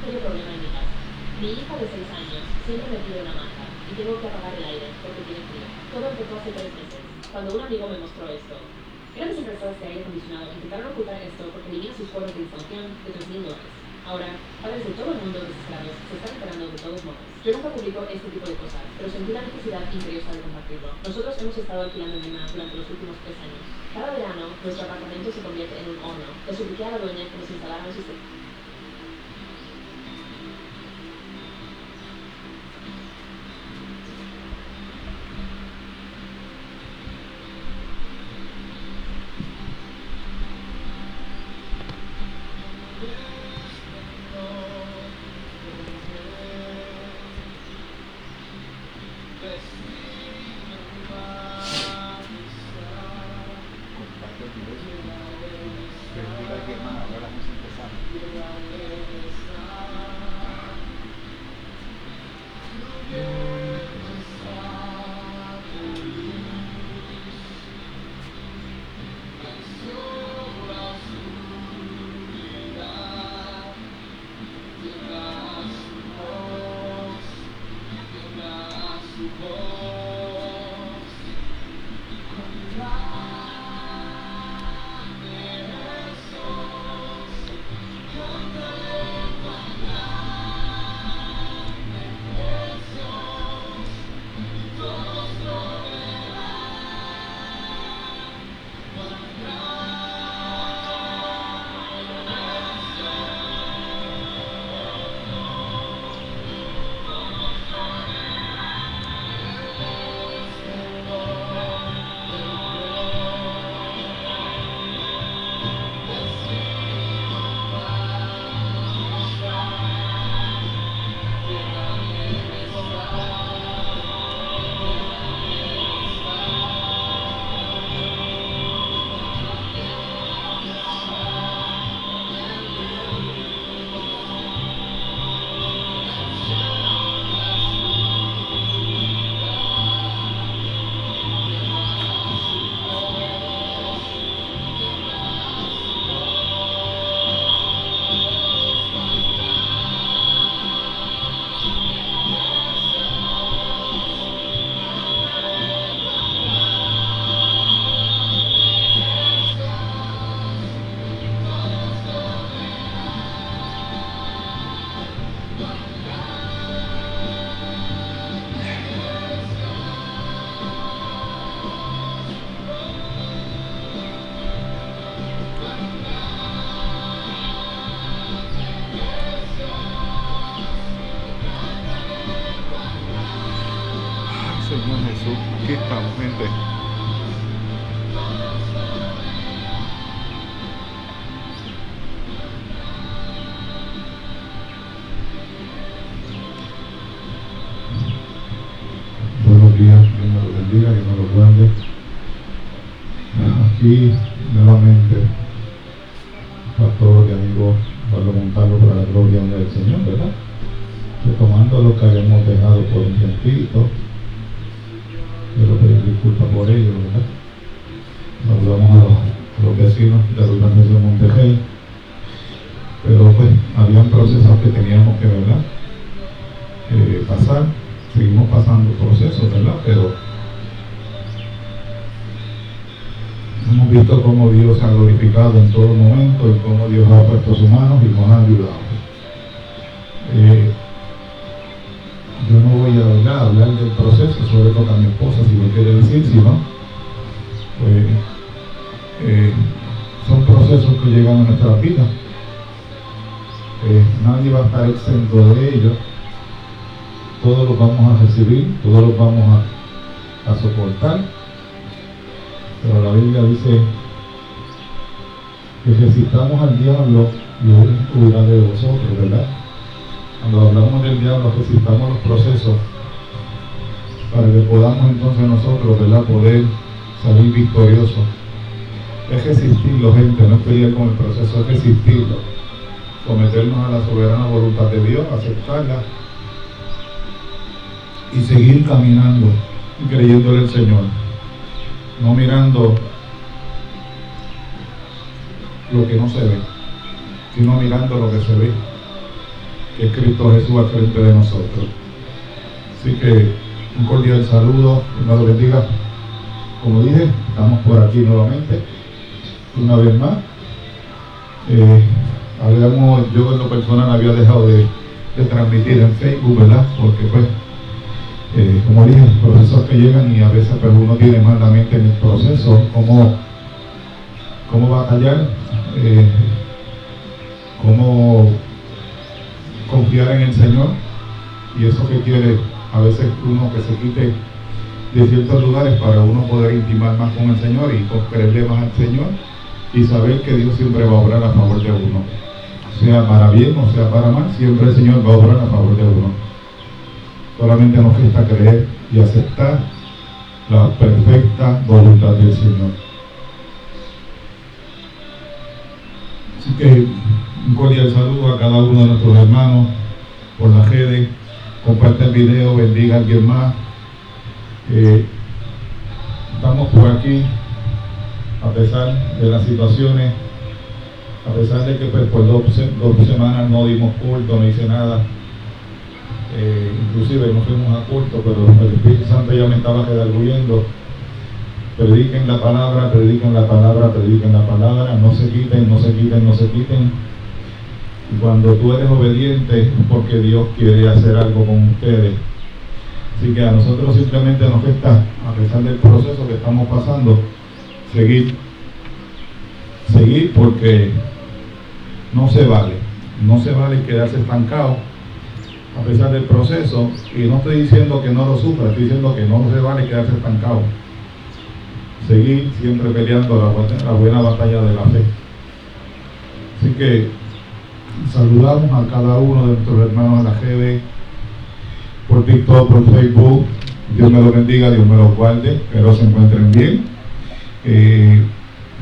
serio problema en mi casa. Mi hija de 6 años siempre me pide una manta y tengo que apagar el aire porque tiene frío. Todo empezó hace 3 meses, cuando un amigo me mostró esto. Grandes empresas de aire acondicionado intentaron ocultar esto porque elimina sus cobros de instalación de $3,000. Ahora, padres de todo el mundo desesperados se están enterando de todos modos. Yo nunca publico este tipo de cosas, pero sentí la necesidad imperiosa de compartirlo. Nosotros hemos estado alquilando en Lima durante los últimos 3 años. Cada verano, nuestro apartamento se convierte en un horno. Le supliqué a la dueña que nos instalara un sistema. Señor Jesús, aquí estamos, gente. Buenos días, Dios me lo bendiga, Dios me lo guarde. Aquí nuevamente, pastor y amigo Pablo Montalvo, para la gloria del Señor, ¿verdad? Retomando lo que habíamos dejado por un tiempito. Quiero pedir disculpas por ello, ¿verdad? Hablamos a los vecinos de la organización Montegel, pero pues habían procesos que teníamos que, ¿verdad? Pasar. Seguimos pasando procesos, ¿verdad? Pero hemos visto cómo Dios se ha glorificado en todo momento y cómo Dios ha puesto sus manos y nos ha ayudado. Yo no voy a hablar del proceso, sobre todo a mi esposa, si lo quiere decir, si no, pues son procesos que llegan a nuestra vida. Nadie va a estar exento de ellos. Todos los vamos a recibir, todos los vamos a soportar. Pero la Biblia dice que resistamos al diablo y él huirá de vosotros, ¿verdad? Cuando hablamos del diablo, resistamos los procesos para que podamos entonces nosotros, ¿verdad?, poder salir victoriosos. Es resistirlo, gente, no es pelear con el proceso, es resistirlo, someternos a la soberana voluntad de Dios, aceptarla y seguir caminando y creyéndole al Señor, no mirando lo que no se ve, sino mirando lo que se ve. que es Cristo Jesús al frente de nosotros. Así que un cordial saludo, Dios me lo bendiga. Como dije, estamos por aquí nuevamente, una vez más. Yo en lo personal había dejado de transmitir en Facebook, ¿verdad? Porque pues, como dije, procesos que llegan y a veces pues, uno tiene más la mente en el proceso, cómo batallar, cómo confiar en el Señor, y eso que quiere a veces uno que se quite de ciertos lugares para uno poder intimar más con el Señor y creerle más al Señor y saber que Dios siempre va a obrar a favor de uno, sea para bien o sea para mal, siempre el Señor va a obrar a favor de uno. Solamente nos resta creer y aceptar la perfecta voluntad del Señor. Así que un cordial saludo a cada uno de nuestros hermanos por las redes. Comparte el video, bendiga a alguien más. Estamos por aquí a pesar de las situaciones, a pesar de que pues, por dos semanas no dimos culto, no hice nada. Inclusive no fuimos a culto, pero el Espíritu Santo ya me estaba redarguyendo. Prediquen la palabra, prediquen la palabra, prediquen la palabra, no se quiten, no se quiten, no se quiten. Y cuando tú eres obediente es porque Dios quiere hacer algo con ustedes. Así que a nosotros simplemente nos resta, a pesar del proceso que estamos pasando, seguir porque no se vale quedarse estancado a pesar del proceso. Y no estoy diciendo que no lo sufra, estoy diciendo que no se vale quedarse estancado. Seguir siempre peleando la buena batalla de la fe. Así que saludamos a cada uno de nuestros hermanos de la GB, por TikTok, por Facebook. Dios me los bendiga, Dios me los guarde, pero se encuentren bien.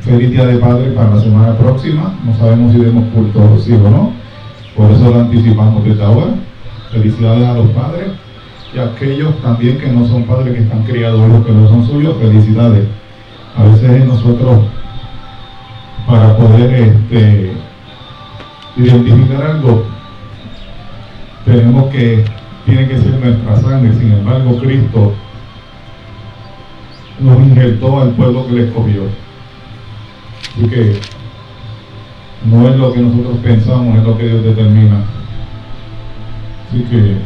Feliz Día de Padre para la semana próxima. No sabemos si demos culto sí o no, por eso lo anticipamos desde ahora. Felicidades a los padres y a aquellos también que no son padres, que están criados, los que no son suyos, felicidades. A veces nosotros, para poder identificar algo, tiene que ser nuestra sangre. Sin embargo, Cristo nos injertó al pueblo que le escogió. Así que no es lo que nosotros pensamos, es lo que Dios determina. Así que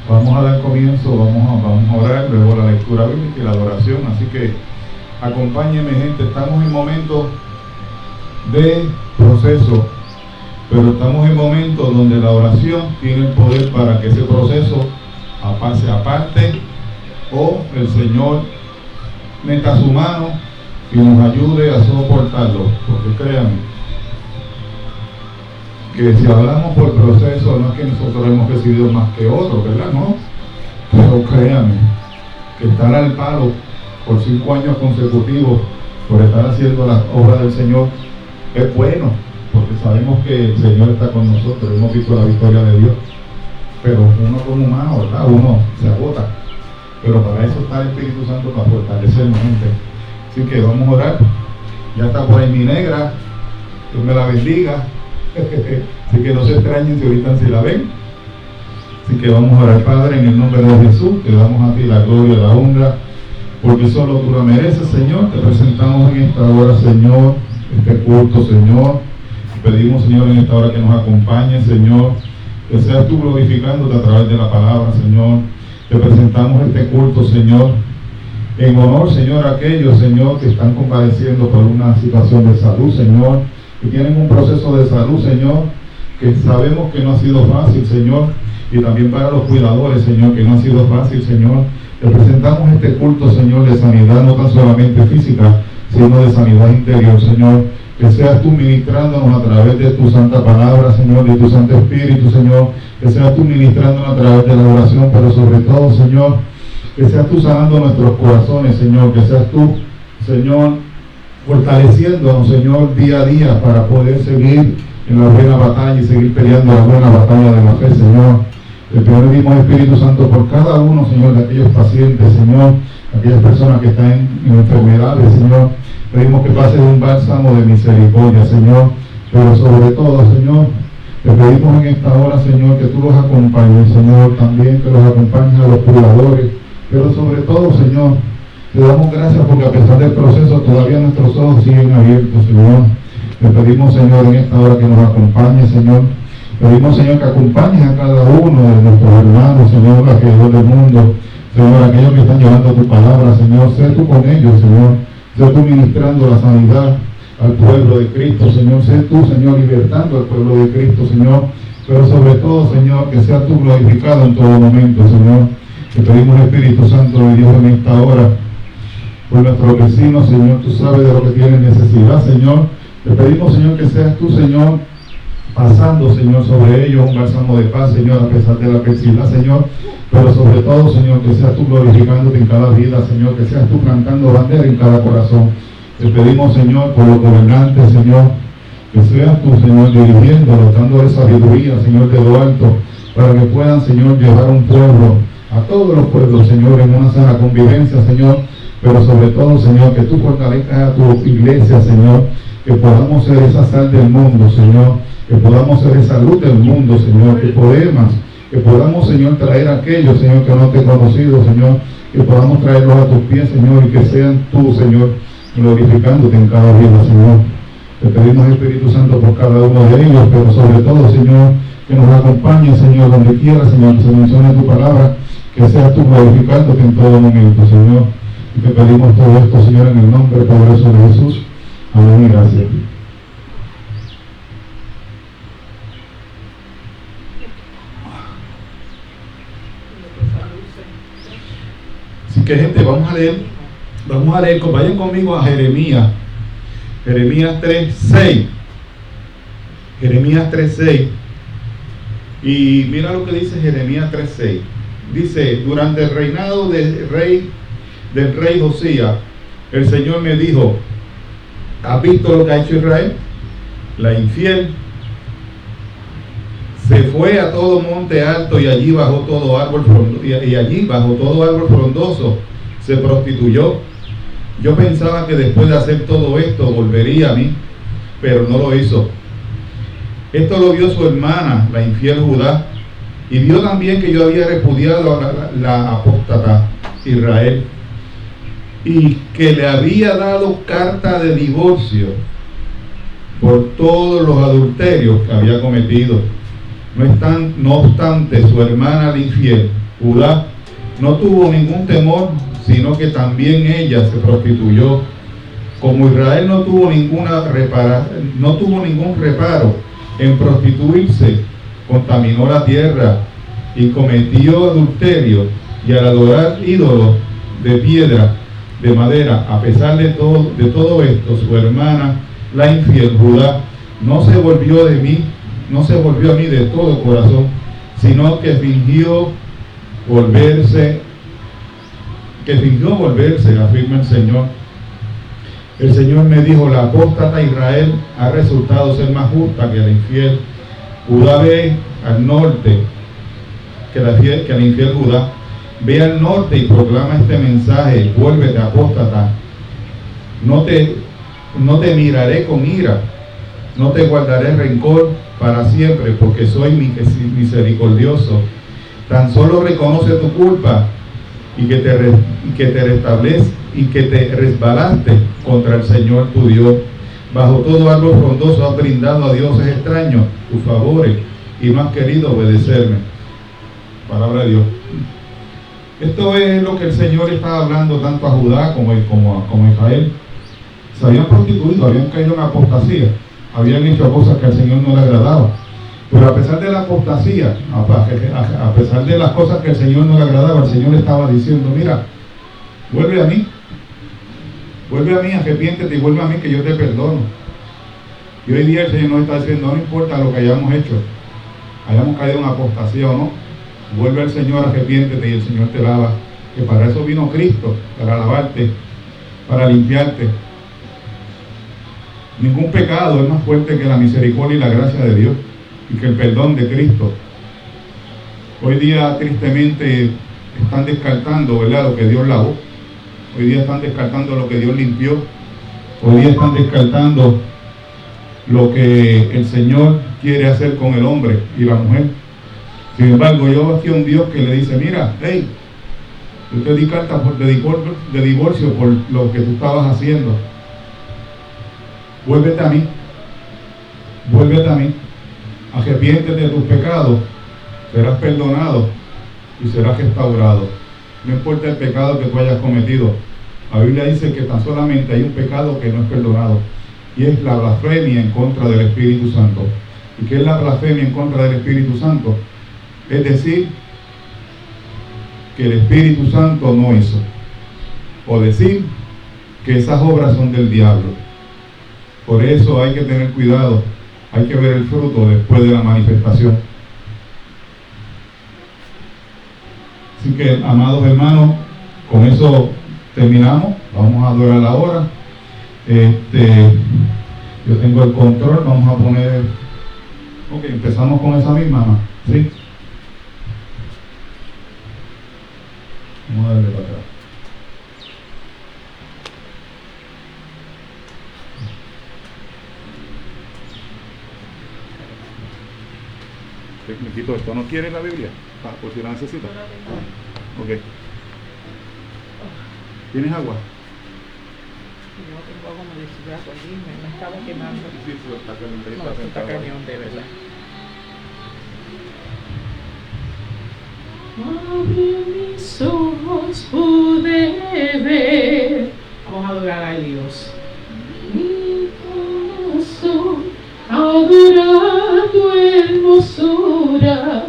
vamos a dar comienzo, vamos a orar, luego la lectura bíblica y la adoración. Así que acompáñenme, gente. Estamos en momentos de proceso, pero estamos en momentos donde la oración tiene el poder para que ese proceso pase aparte, o el Señor meta su mano y nos ayude a soportarlo. Porque créanme que si hablamos por proceso, no es que nosotros hemos recibido más que otros, ¿verdad? No, pero créanme que estar al palo por 5 años consecutivos por estar haciendo las obras del Señor es bueno, porque sabemos que el Señor está con nosotros, hemos visto la victoria de Dios. Pero uno como humano, ¿verdad? Uno se agota, pero para eso está el Espíritu Santo, para fortalecernos, gente. Así que vamos a orar. Ya está por ahí mi negra, Dios me la bendiga. Así que no se extrañen si ahorita se la ven. Así que vamos a orar. Padre, en el nombre de Jesús, te damos a ti la gloria, la honra, porque solo tú la mereces, Señor. Te presentamos en esta hora, Señor, este culto, Señor. Pedimos, Señor, en esta hora que nos acompañes, Señor, que seas tú glorificándote a través de la palabra, Señor. Te presentamos este culto, Señor, en honor, Señor, a aquellos, Señor, que están compadeciendo por una situación de salud, Señor, que tienen un proceso de salud, Señor, que sabemos que no ha sido fácil, Señor, y también para los cuidadores, Señor, que no ha sido fácil, Señor. Te presentamos este culto, Señor, de sanidad, no tan solamente física, sino de sanidad interior, Señor. Que seas tú ministrándonos a través de tu santa palabra, Señor, de tu Santo Espíritu, Señor. Que seas tú ministrándonos a través de la oración, pero sobre todo, Señor, que seas tú sanando nuestros corazones, Señor. Que seas tú, Señor, fortaleciéndonos, Señor, día a día para poder seguir en la buena batalla y seguir peleando la buena batalla de la fe, Señor. Te pedimos, Espíritu Santo, por cada uno, Señor, de aquellos pacientes, Señor, aquellas personas que están en enfermedades, Señor. Pedimos que pases un bálsamo de misericordia, Señor, pero sobre todo, Señor, te pedimos en esta hora, Señor, que tú los acompañes, Señor, también que los acompañes a los cuidadores, pero sobre todo, Señor, te damos gracias porque a pesar del proceso todavía nuestros ojos siguen abiertos, Señor. Te pedimos, Señor, en esta hora que nos acompañes, Señor. Pedimos, Señor, que acompañes a cada uno de nuestros hermanos, Señor, alrededor del mundo, Señor, aquellos que están llevando tu palabra, Señor, sé tú con ellos, Señor, sé tú ministrando la sanidad al pueblo de Cristo, Señor, sé tú, Señor, libertando al pueblo de Cristo, Señor, pero sobre todo, Señor, que sea tú glorificado en todo momento, Señor. Te pedimos, Espíritu Santo de Dios, en esta hora, por nuestros vecinos, Señor, tú sabes de lo que tienen necesidad, Señor. Te pedimos, Señor, que seas tú, Señor, pasando, Señor, sobre ellos un bálsamo de paz, Señor, a pesar de la adversidad, Señor, pero sobre todo, Señor, que seas tú glorificándote en cada vida, Señor, que seas tú plantando bandera en cada corazón. Te pedimos, Señor, por los gobernantes, Señor, que seas tú, Señor, dirigiéndolos, dándole sabiduría, Señor, de lo alto, para que puedan, Señor, llevar un pueblo, a todos los pueblos, Señor, en una sana convivencia, Señor, pero sobre todo, Señor, que tú fortalezcas a tu iglesia, Señor, que podamos ser esa sal del mundo, Señor, que podamos ser esa luz del mundo, Señor, que podamos, Señor, traer a aquellos, Señor, que no te he conocido, Señor, que podamos traerlos a tus pies, Señor, y que sean tú, Señor, glorificándote en cada vida, Señor. Te pedimos, Espíritu Santo, por cada uno de ellos, pero sobre todo, Señor, que nos acompañe, Señor, donde quiera, Señor, que se mencione tu palabra, que seas tú glorificándote en todo momento, Señor. Y te pedimos todo esto, Señor, en el nombre poderoso de Jesús. Amén y gracias. Así que, gente, vamos a leer, vayan conmigo a Jeremías 3:6. Jeremías 3:6. Y mira lo que dice Jeremías 3:6. Dice: durante el reinado del rey Josías, el Señor me dijo: ¿has visto lo que ha hecho Israel? La infiel se fue a todo monte alto y allí bajo todo árbol frondoso se prostituyó. Yo pensaba que después de hacer todo esto volvería a mí, pero no lo hizo. Esto lo vio su hermana, la infiel Judá, y vio también que yo había repudiado a la apóstata Israel y que le había dado carta de divorcio por todos los adulterios que había cometido. No obstante, su hermana la infiel, Judá, no tuvo ningún temor, sino que también ella se prostituyó. Como Israel no tuvo ningún reparo en prostituirse, contaminó la tierra y cometió adulterio, y al adorar ídolos de piedra, de madera. A pesar de todo esto, su hermana, la infiel Judá, no se volvió a mí de todo corazón, sino que fingió volverse, afirma el Señor. El Señor me dijo: la apóstata Israel ha resultado ser más justa que la infiel Judá. Ve al norte, que la infiel Judá. Ve al norte y proclama este mensaje: vuélvete, apóstata. No te miraré con ira, no te guardaré rencor para siempre, porque soy misericordioso. Tan solo reconoce tu culpa y que te resbalaste contra el Señor tu Dios. Bajo todo árbol frondoso has brindado a dioses extraños tus favores y no has querido obedecerme. Palabra de Dios. Esto es lo que el Señor estaba hablando tanto a Judá como a Israel. Se habían prostituido, habían caído en apostasía, habían hecho cosas que al Señor no le agradaba. Pero a pesar de la apostasía, a pesar de las cosas que al Señor no le agradaba, el Señor estaba diciendo: mira, vuelve a mí, arrepiéntete y vuelve a mí, que yo te perdono. Y hoy día el Señor nos está diciendo: no importa lo que hayamos hecho, hayamos caído en apostasía o no, vuelve al Señor, arrepiéntete y el Señor te lava. Que para eso vino Cristo, para lavarte, para limpiarte. Ningún pecado es más fuerte que la misericordia y la gracia de Dios y que el perdón de Cristo. Hoy día, tristemente, están descartando, ¿verdad?, lo que Dios lavó. Hoy día están descartando lo que Dios limpió. Hoy día están descartando lo que el Señor quiere hacer con el hombre y la mujer. Sin embargo, yo aquí a un Dios que le dice, mira, hey, yo te di carta de divorcio por lo que tú estabas haciendo. Vuélvete a mí. Vuélvete a mí. Arrepiéntete de tus pecados. Serás perdonado y serás restaurado. No importa el pecado que tú hayas cometido. La Biblia dice que tan solamente hay un pecado que no es perdonado, y es la blasfemia en contra del Espíritu Santo. ¿Y qué es la blasfemia en contra del Espíritu Santo? Es decir, que el Espíritu Santo no hizo, o decir que esas obras son del diablo. Por eso hay que tener cuidado, hay que ver el fruto después de la manifestación. Así que, amados hermanos, con eso terminamos. Vamos a adorar ahora. Yo tengo el control. Vamos a poner. Ok, empezamos con esa misma, ¿no? ¿Sí? Vamos a darle para atrás. Me quito esto. ¿No quiere la Biblia? Por si la necesita. Ok. ¿Tienes agua? No tengo agua, me deshidrato allí, me estaba quemando. Sí, sí, está caliente. No, esto está cañón, de verdad. Abrí mis ojos, pude ver. Vamos a adorar a Dios. Mi corazón, adorar tu hermosura,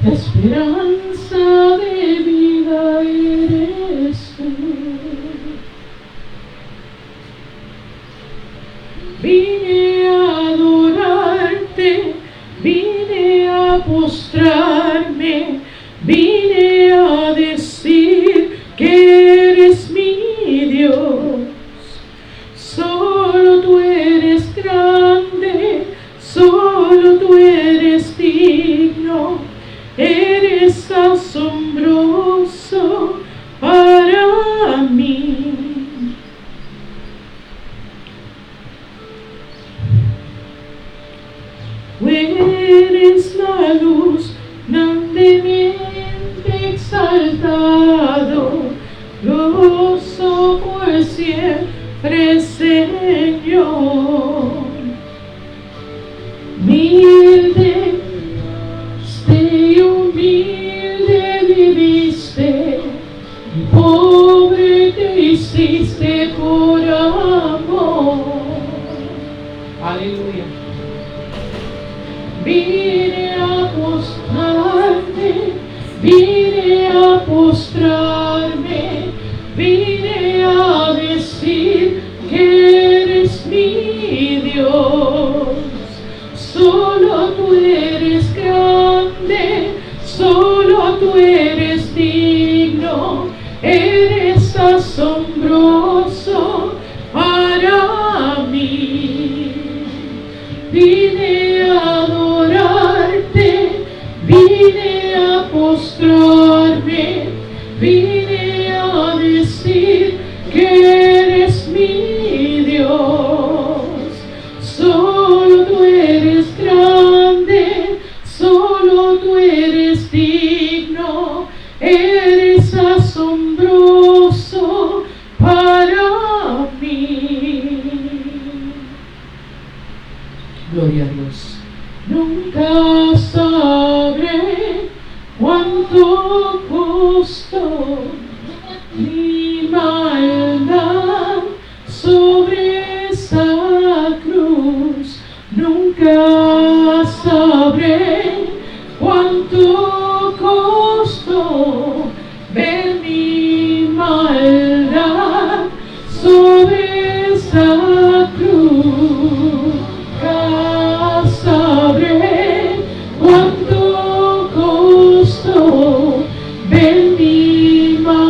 esperanza de vida eres tú. Vine a adorarte, vine a postrarme, vine a decir que eres mi Dios. Solo tú eres grande, solo tú eres digno, eres asombroso para mí. Eres la luz grandemente exaltado, gozo por siempre, Señor. Humilde y humilde viviste, pobre te hiciste por amor. Aleluya. Vine a postrarme, vine a postrarme, vine a decir que eres mi Dios. Solo tú eres grande, solo tú eres digno, eres asombroso para mí. Vine a adorarte, vine a postrarme, vine a decir que eres mi Dios. Solo tú eres grande, solo tú eres digno, eres asombroso para mí. Gloria a Dios. Nunca sabré cuánto costó mi maldad sobre esa cruz. Nunca sabré cuánto costó ver mi maldad sobre esa cruz. Sabré cuánto costó ver mi maldad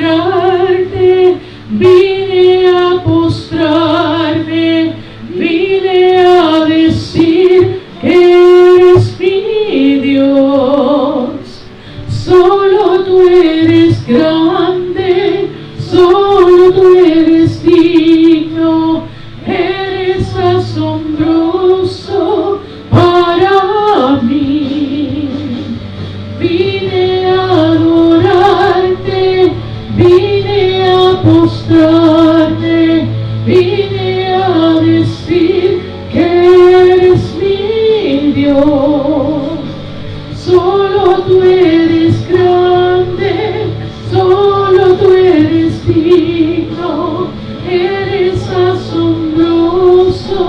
adorarte, vine a postrarme, vine a decir que eres mi Dios. Solo tú eres grande, solo tú eres digno, eres asombroso para mí. Vine a adorarte, vine a postrarme, vine a decir que eres mi Dios. Solo tú eres grande, solo tú eres digno, eres asombroso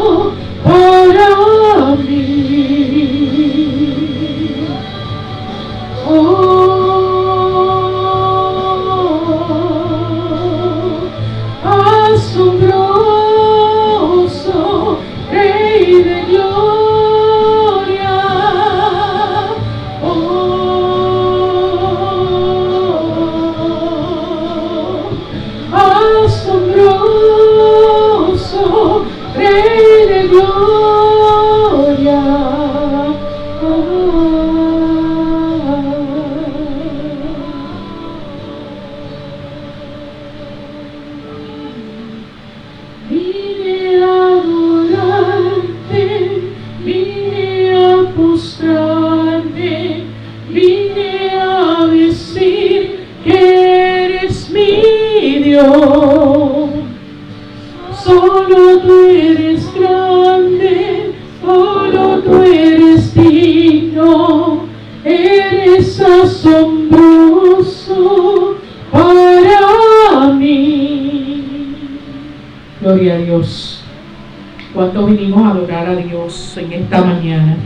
para mí. Asombroso, Rey de gloria. Asombroso, Rey de gloria. Vine a adorarte, vine a postrarme, vine a decir que eres mi Dios. Solo tú eres grande, solo tú eres digno, eres asombroso para mí. Gloria a Dios. ¿Cuánto vinimos a adorar a Dios en esta mañana?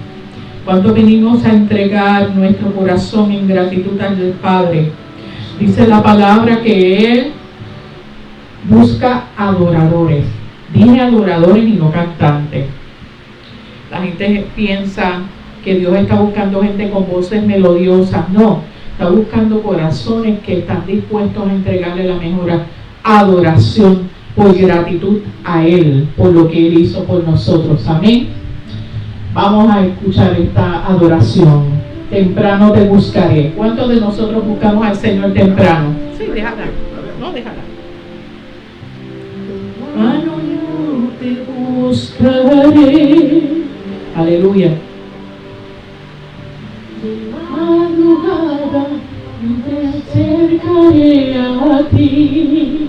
¿Cuánto vinimos a entregar nuestro corazón en gratitud al Padre? Dice la palabra que Él busca adoradores. Dije adoradores y no cantantes. La gente piensa que Dios está buscando gente con voces melodiosas. No, está buscando corazones que están dispuestos a entregarle la mejor adoración por gratitud a Él, por lo que Él hizo por nosotros. Amén. Vamos a escuchar esta adoración. Temprano te buscaré. ¿Cuántos de nosotros buscamos al Señor temprano? Sí, déjala. No, déjala. Temprano yo te buscaré. Aleluya. De madrugada yo te acercaré a ti.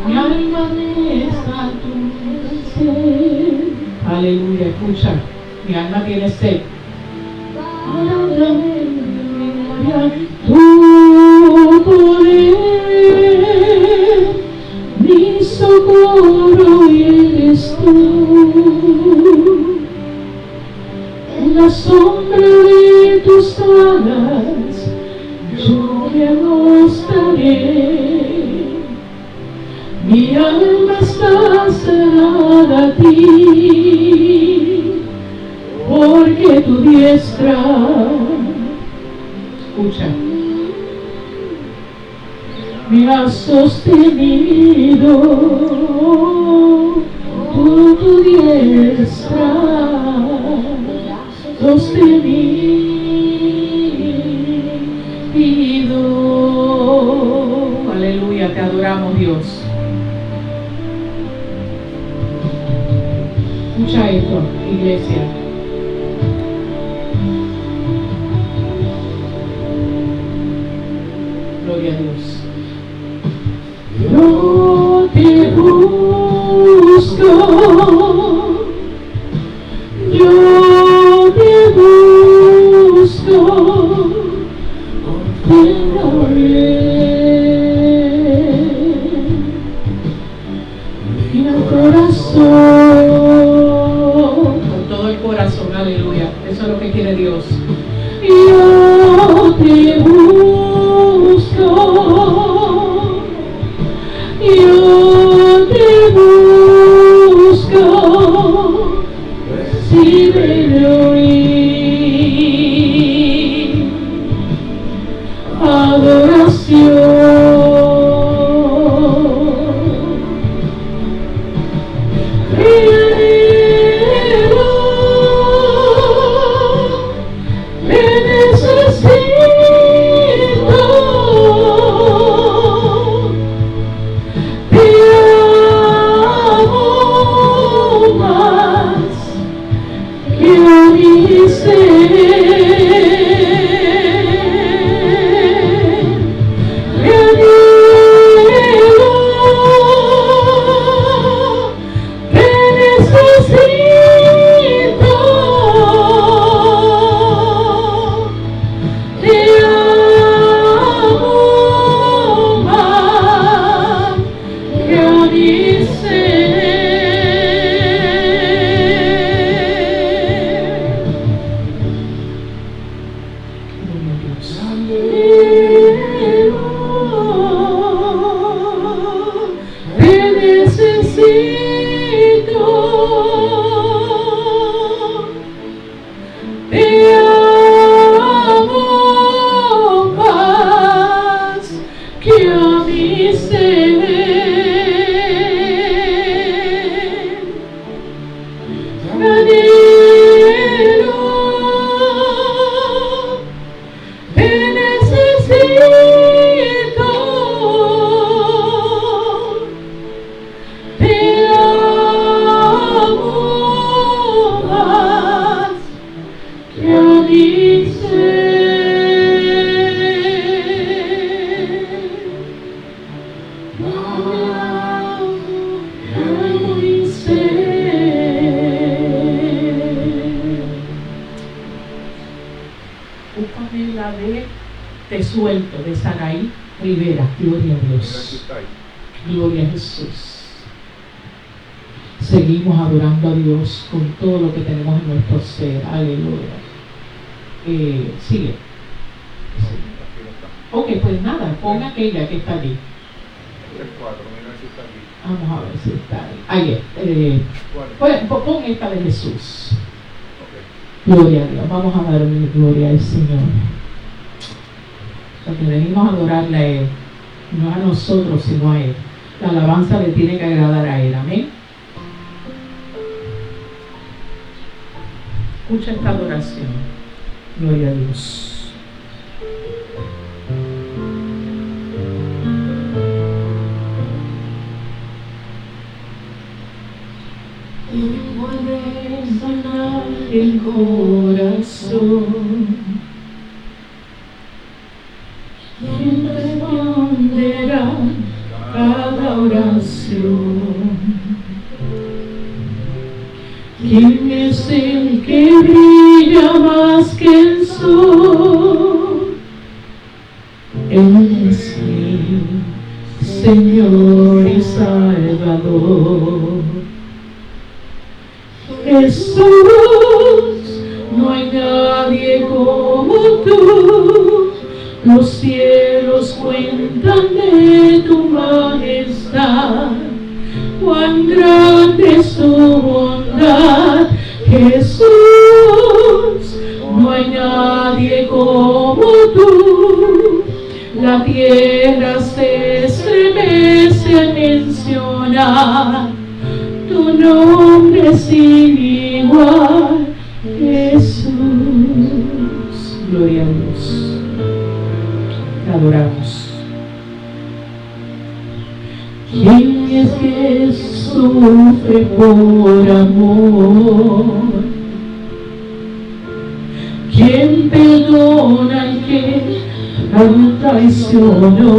Mi alma está a tu sed. Aleluya, escucha. Mi alma tiene sed. Háblame de memoria tu poder, mi socorro eres tú. En la sombra de tus alas yo me acostaré. Mi alma está cerrada a ti, porque tu diestra, escucha, me has sostenido, tu diestra sostenido. Aleluya, te adoramos, Dios. Escucha esto, iglesia. Gloria a Dios. Yo te busco, yo te busco, te adoré. Y el corazón, con todo el corazón, aleluya. Eso es lo que quiere Dios. Yo te busco, yo te busco, Te suelto de Saraí Rivera. Gloria a Dios. Gloria a Jesús. Seguimos adorando a Dios con todo lo que tenemos en nuestro ser. Aleluya. Sigue. Ok, pues nada, pon aquella que está allí. Vamos a ver si está ahí. Pon esta de Jesús. Gloria a Dios. Vamos a darle gloria al Señor. Porque venimos a adorarle a Él, no a nosotros, sino a Él. La alabanza le tiene que agradar a Él. Amén. Escucha esta adoración. Gloria a Dios. El corazón, ¿quién responderá cada oración? ¿Quién es el que brilla más que el sol? Él es mi Señor y Salvador. Jesús, no hay nadie como tú. Los cielos cuentan de tu majestad. Cuán grande es tu bondad, Jesús. No hay nadie como tú. La tierra se estremece al mencionar tu nombre sin igual, Jesús. Gloria a Dios. Te adoramos. ¿Quién es que sufre por amor? ¿Quién perdona al que lo traicionó?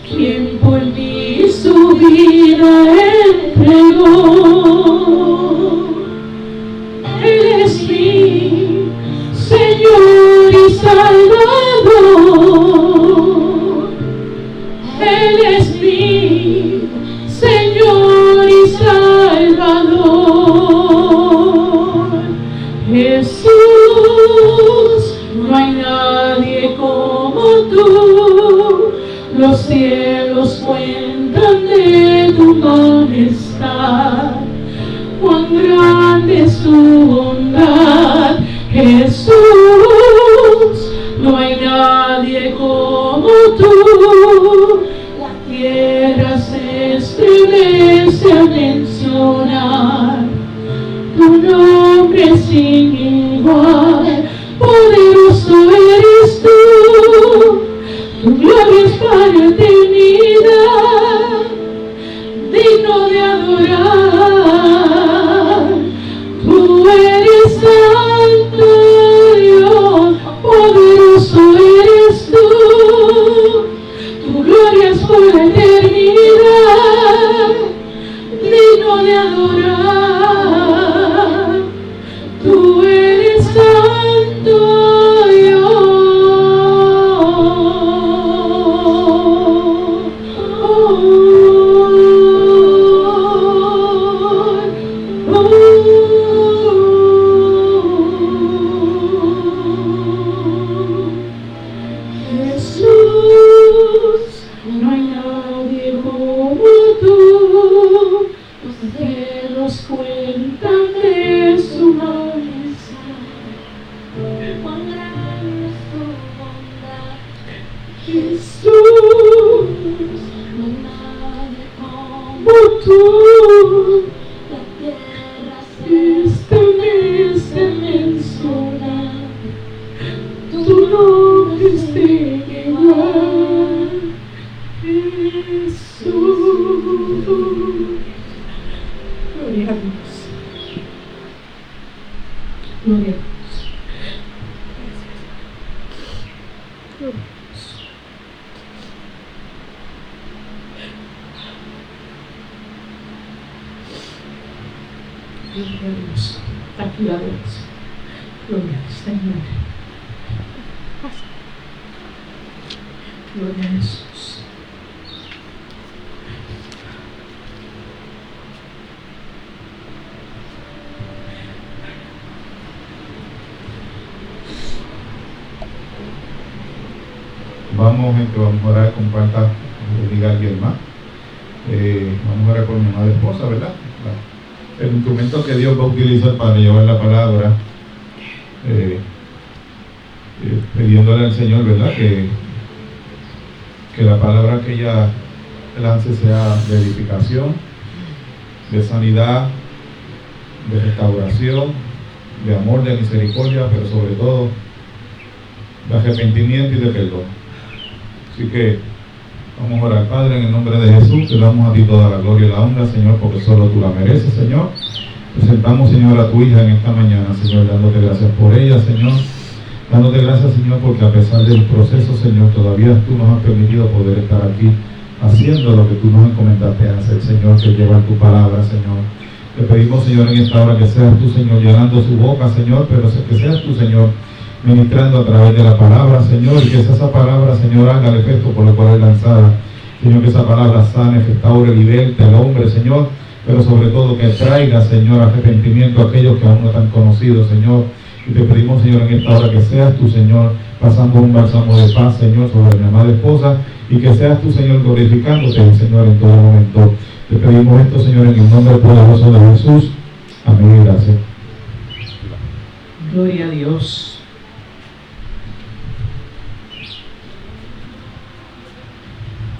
¿Quién por mí su vida entregó? Él es mi Señor y Salvador. Él es mi Señor y Salvador. Jesús, no hay nadie como tú. Los cielos cuentan de tu majestad. Cuán grande es tu bondad, Jesús. No hay nadie como tú. La tierra se estremece al mencionar tu nombre sin igual. Poderoso eres tú. Tu gloria es para la eternidad, digno de adorar. Tú eres santo Dios, poderoso eres tú. Tu gloria Jesús, por tú estremece mencionar tu nombre sigue igual, Jesús. Gloria a Dios. Gloria a Dios. Gloria a Dios. Aquí la Dios. Gloria al Señor. Gloria a Jesús. Vamos, gente, vamos a orar, comparta, diga alguien más. Vamos a orar por mi madre esposa, ¿verdad? El instrumento que Dios va a utilizar para llevar la palabra, pidiéndole al Señor, ¿verdad? Que la palabra que ella lance sea de edificación, de sanidad, de restauración, de amor, de misericordia, pero sobre todo de arrepentimiento y de perdón. Así que vamos a orar. Padre, en el nombre de Jesús, te damos a ti toda la gloria y la honra, Señor, porque solo tú la mereces, Señor. Presentamos, Señor, a tu hija en esta mañana, Señor, dándote gracias por ella, Señor. Dándote gracias, Señor, porque a pesar del proceso, Señor, todavía tú nos has permitido poder estar aquí haciendo lo que tú nos encomendaste a hacer, Señor, que llevar tu palabra, Señor. Te pedimos, Señor, en esta hora que seas tú, Señor, llenando su boca, Señor, pero que seas tú, Señor, ministrando a través de la palabra, Señor, y que esa palabra, Señor, haga el efecto por el cual es lanzada. Señor, que esa palabra sane, restaure, liberte al hombre, Señor, pero sobre todo que traiga, Señor, arrepentimiento a aquellos que aún no están conocidos, Señor. Y te pedimos, Señor, en esta hora que seas tú, Señor, pasando un bálsamo de paz, Señor, sobre mi amada esposa, y que seas tú, Señor, glorificándote, Señor, en todo momento. Te pedimos esto, Señor, en el nombre poderoso de Jesús. Amén y gracias. Gloria a Dios.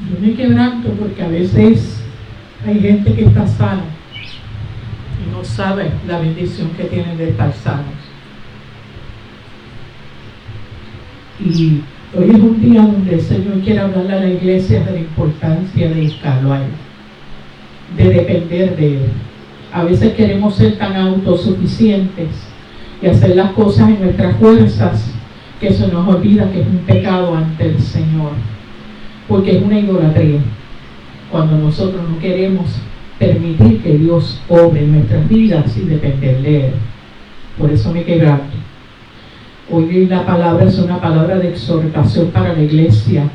Yo me quebranto porque a veces hay gente que está sana y no sabe la bendición que tienen de estar sanos. Y hoy es un día donde el Señor quiere hablarle a la iglesia de la importancia de buscarlo a Él, de depender de Él. A veces queremos ser tan autosuficientes y hacer las cosas en nuestras fuerzas que se nos olvida que es un pecado ante el Señor, porque es una idolatría cuando nosotros no queremos permitir que Dios obre en nuestras vidas y depender de Él. Por eso me quebranto. Hoy la palabra es una palabra de exhortación para la iglesia,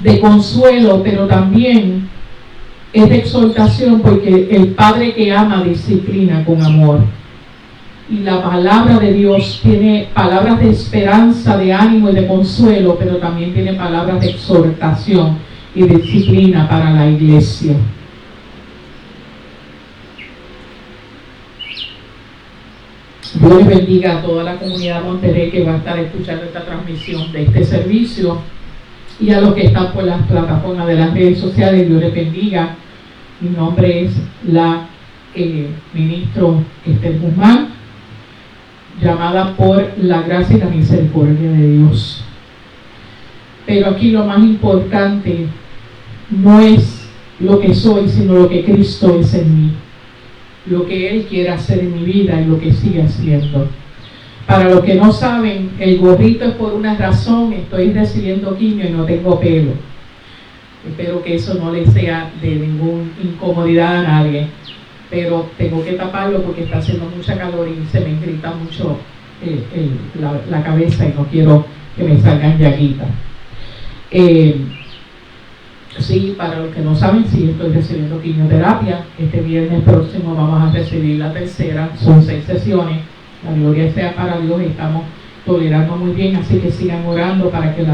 de consuelo, pero también es de exhortación porque el Padre que ama disciplina con amor. Y la palabra de Dios tiene palabras de esperanza, de ánimo y de consuelo, pero también tiene palabras de exhortación y disciplina para la iglesia. Dios les bendiga a toda la comunidad de Monterrey que va a estar escuchando esta transmisión de este servicio, y a los que están por las plataformas de las redes sociales. Dios les bendiga. Mi nombre es la ministro Esther Guzmán, llamada por la gracia y la misericordia de Dios. Pero aquí lo más importante no es lo que soy, sino lo que Cristo es en mí, lo que Él quiere hacer en mi vida y lo que sigue haciendo. Para los que no saben, el gorrito es por una razón. Estoy recibiendo quimio y no tengo pelo. Espero que eso no le sea de ninguna incomodidad a nadie, pero tengo que taparlo porque está haciendo mucha calor y se me irrita mucho la cabeza y no quiero que me salgan llaguitas. Sí, para los que no saben, sí estoy recibiendo quimioterapia. Este viernes próximo vamos a recibir la tercera. Son 6 sesiones. La gloria sea para Dios. Estamos tolerando muy bien, así que sigan orando para que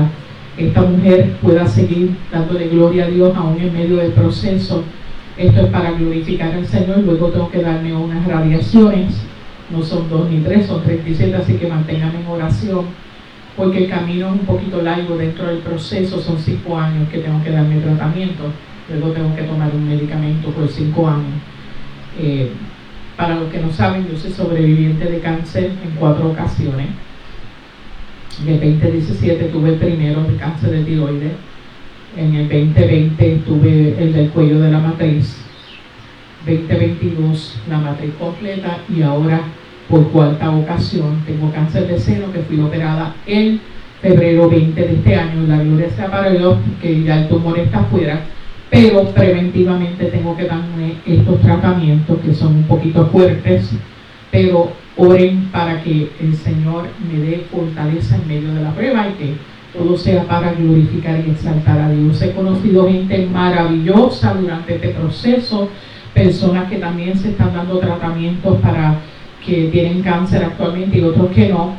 esta mujer pueda seguir dándole gloria a Dios aún en medio del proceso. Esto es para glorificar al Señor. Luego tengo que darme unas radiaciones. No son 2 ni 3, son 37, así que manténganme en oración. porque el camino es un poquito largo dentro del proceso. Son 5 años que tengo que darme tratamiento, luego tengo que tomar un medicamento por 5 años. Para los que no saben, yo soy sobreviviente de cáncer en 4 ocasiones. En el 2017 tuve el primero de cáncer de tiroides, en el 2020 tuve el del cuello de la matriz, 2022 la matriz completa, y ahora por 4ª ocasión tengo cáncer de seno, que fui operada en febrero 20 de este año. La gloria sea para Dios que ya el tumor está afuera, pero preventivamente tengo que darme estos tratamientos que son un poquito fuertes, pero oren para que el Señor me dé fortaleza en medio de la prueba y que todo sea para glorificar y exaltar a Dios. He conocido gente maravillosa durante este proceso, personas que también se están dando tratamientos para que tienen cáncer actualmente y otros que no.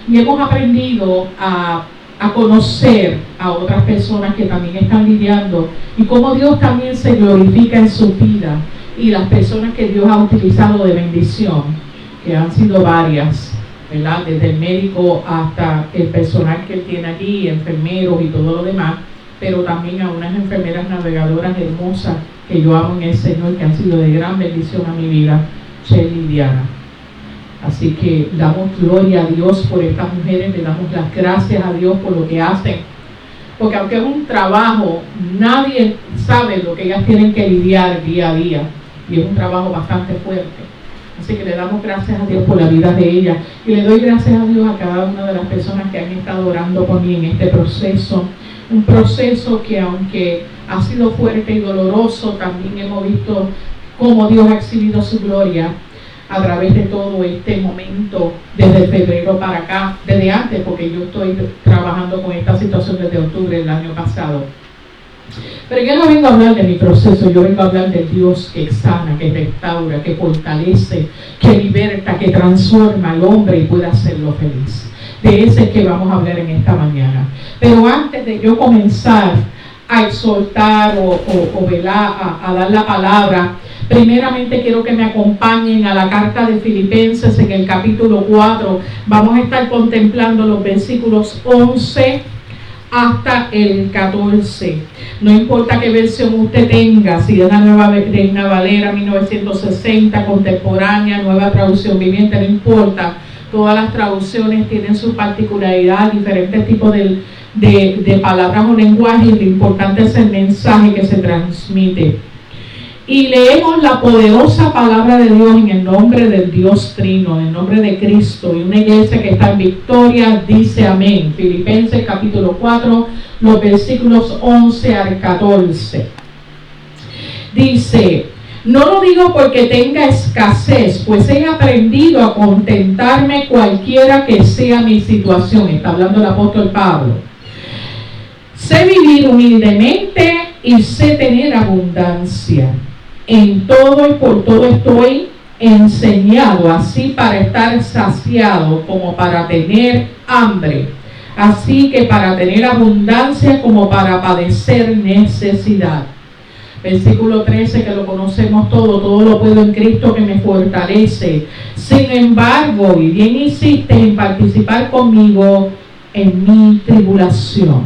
Y hemos aprendido a conocer a otras personas que también están lidiando y cómo Dios también se glorifica en su vida, y las personas que Dios ha utilizado de bendición, que han sido varias, ¿verdad? Desde el médico hasta el personal que él tiene allí, enfermeros y todo lo demás, pero también a unas enfermeras navegadoras hermosas que yo amo en el Señor, que han sido de gran bendición a mi vida, Shelly y Diana. Así que damos gloria a Dios por estas mujeres, le damos las gracias a Dios por lo que hacen, porque aunque es un trabajo, nadie sabe lo que ellas tienen que lidiar día a día, y es un trabajo bastante fuerte. Así que le damos gracias a Dios por la vida de ellas, y le doy gracias a Dios a cada una de las personas que han estado orando por mí en este proceso, un proceso que aunque ha sido fuerte y doloroso, también hemos visto cómo Dios ha exhibido su gloria a través de todo este momento, desde febrero para acá, desde antes, porque yo estoy trabajando con esta situación desde octubre del año pasado. Pero yo no vengo a hablar de mi proceso, yo vengo a hablar de Dios que sana, que restaura, que fortalece, que liberta, que transforma al hombre y puede hacerlo feliz. De ese es que vamos a hablar en esta mañana. Pero antes de yo comenzar a exhortar o velar, a dar la palabra, primeramente quiero que me acompañen a la carta de Filipenses en el capítulo 4. Vamos a estar contemplando los versículos 11 hasta el 14. No importa qué versión usted tenga, si es la Nueva Reina Valera 1960, contemporánea, Nueva Traducción Viviente, no importa. Todas las traducciones tienen su particularidad, diferentes tipos de palabras o lenguajes, y lo importante es el mensaje que se transmite. Y leemos la poderosa palabra de Dios en el nombre del Dios Trino, en el nombre de Cristo, y una iglesia que está en victoria dice amén. Filipenses capítulo 4, los versículos 11 al 14. Dice: no lo digo porque tenga escasez, pues he aprendido a contentarme cualquiera que sea mi situación. Está hablando el apóstol Pablo. Sé vivir humildemente y sé tener abundancia. En todo y por todo estoy enseñado, así para estar saciado como para tener hambre, así que para tener abundancia como para padecer necesidad. Versículo 13, que lo conocemos todo lo puedo en Cristo que me fortalece. Sin embargo, y bien insistes en participar conmigo en mi tribulación.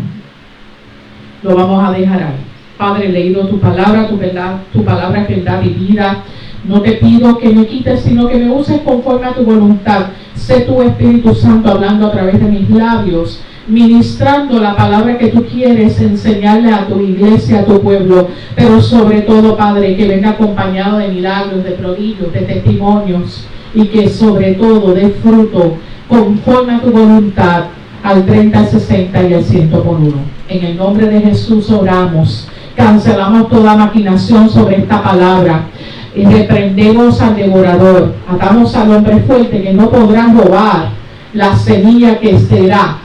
Lo vamos a dejar ahí. Padre, he leído tu palabra, tu palabra que da vida. No te pido que me quites, sino que me uses conforme a tu voluntad. Sé tu Espíritu Santo hablando a través de mis labios, ministrando la palabra que tú quieres enseñarle a tu iglesia, a tu pueblo, pero sobre todo, Padre, que venga acompañado de milagros, de prodigios, de testimonios, y que sobre todo dé fruto conforme a tu voluntad, al 30, al 60 y al 100 por uno. En el nombre de Jesús oramos. Cancelamos toda maquinación sobre esta palabra y reprendemos al devorador. Atamos al hombre fuerte que no podrá robar la semilla que será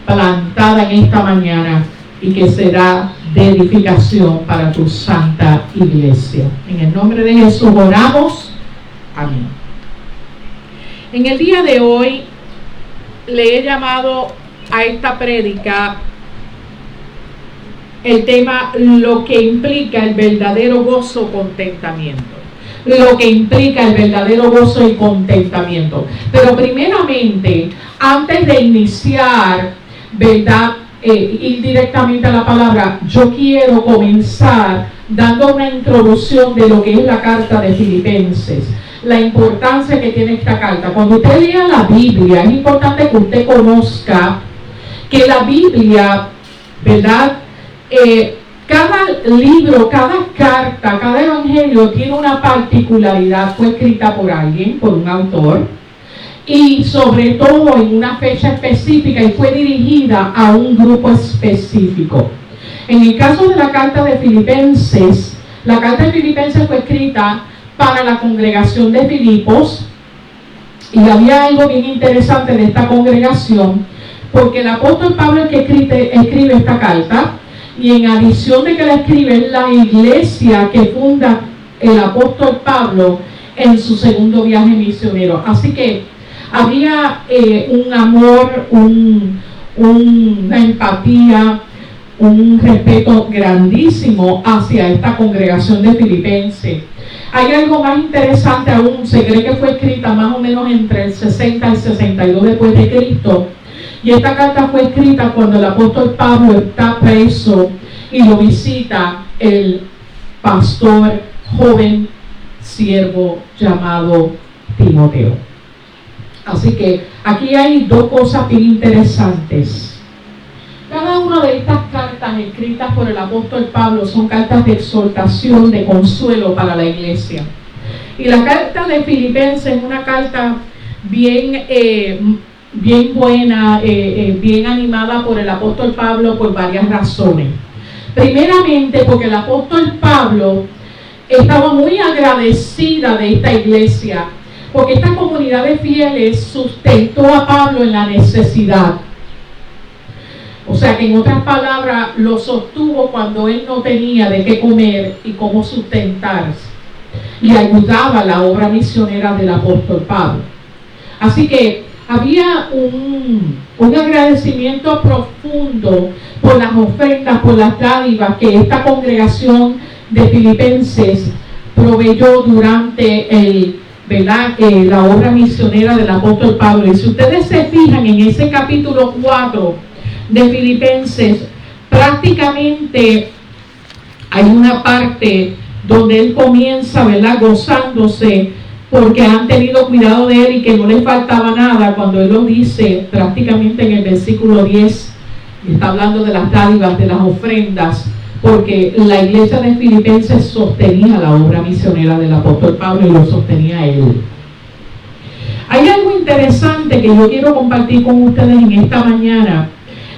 plantada en esta mañana y que será de edificación para tu santa iglesia. En el nombre de Jesús oramos. Amén. En el día de hoy le he llamado a esta prédica el tema: lo que implica el verdadero gozo, contentamiento. Lo que implica el verdadero gozo y contentamiento. Pero primeramente, antes de iniciar ¿verdad? Ir directamente a la palabra, yo quiero comenzar dando una introducción de lo que es la carta de Filipenses, la importancia que tiene esta carta. Cuando usted lea la Biblia, es importante que usted conozca que la Biblia, ¿verdad? Cada libro, cada carta, cada evangelio tiene una particularidad, fue escrita por alguien, por un autor, y sobre todo en una fecha específica y fue dirigida a un grupo específico. En el caso de la carta de Filipenses, la carta de Filipenses fue escrita para la congregación de Filipos, y había algo bien interesante de esta congregación, porque el apóstol Pablo es que escribe esta carta, y en adición de que la escribe, es la iglesia que funda el apóstol Pablo en su segundo viaje misionero. Así que había un amor, una empatía, un respeto grandísimo hacia esta congregación de Filipenses. Hay algo más interesante aún, se cree que fue escrita más o menos entre el 60 y 62 después de Cristo. Y esta carta fue escrita cuando el apóstol Pablo está preso y lo visita el pastor joven siervo llamado Timoteo. Así que aquí hay dos cosas bien interesantes. Cada una de estas cartas escritas por el apóstol Pablo son cartas de exhortación, de consuelo para la iglesia. Y la carta de Filipenses es una carta bien buena, bien animada por el apóstol Pablo por varias razones. Primeramente porque el apóstol Pablo estaba muy agradecida de esta iglesia, porque esta comunidad de fieles sustentó a Pablo en la necesidad. O sea que en otras palabras lo sostuvo cuando él no tenía de qué comer y cómo sustentarse, y ayudaba a la obra misionera del apóstol Pablo. Así que había un agradecimiento profundo por las ofrendas, por las dádivas que esta congregación de Filipenses proveyó durante la obra misionera del apóstol Pablo. Y si ustedes se fijan en ese capítulo 4 de Filipenses, prácticamente hay una parte donde él comienza, gozándose porque han tenido cuidado de él y que no le faltaba nada, cuando él lo dice prácticamente en el versículo 10, está hablando de las dádivas, de las ofrendas, porque la iglesia de Filipenses sostenía la obra misionera del apóstol Pablo y lo sostenía él. Hay algo interesante que yo quiero compartir con ustedes en esta mañana,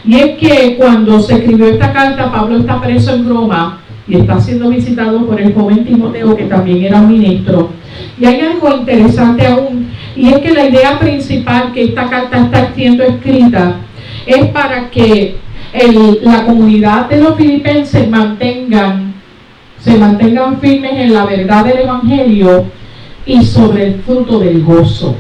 y es que cuando se escribió esta carta, Pablo está preso en Roma y está siendo visitado por el joven Timoteo, que también era un ministro. Y hay algo interesante aún, y es que la idea principal que esta carta está siendo escrita es para que la comunidad de los filipenses se mantengan firmes en la verdad del evangelio y sobre el fruto del gozo.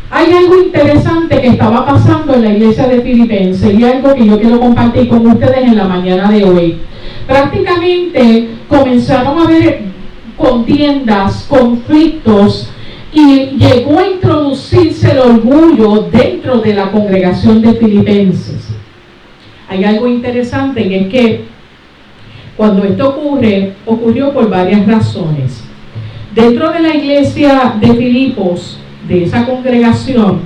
Hay algo interesante que estaba pasando en la iglesia de Filipenses, y algo que yo quiero compartir con ustedes en la mañana de hoy. Prácticamente comenzaron a haber contiendas, conflictos, y llegó a introducirse el orgullo dentro de la congregación de Filipenses. Hay algo interesante, y es que cuando esto ocurrió por varias razones. Dentro de la iglesia de Filipos, de esa congregación,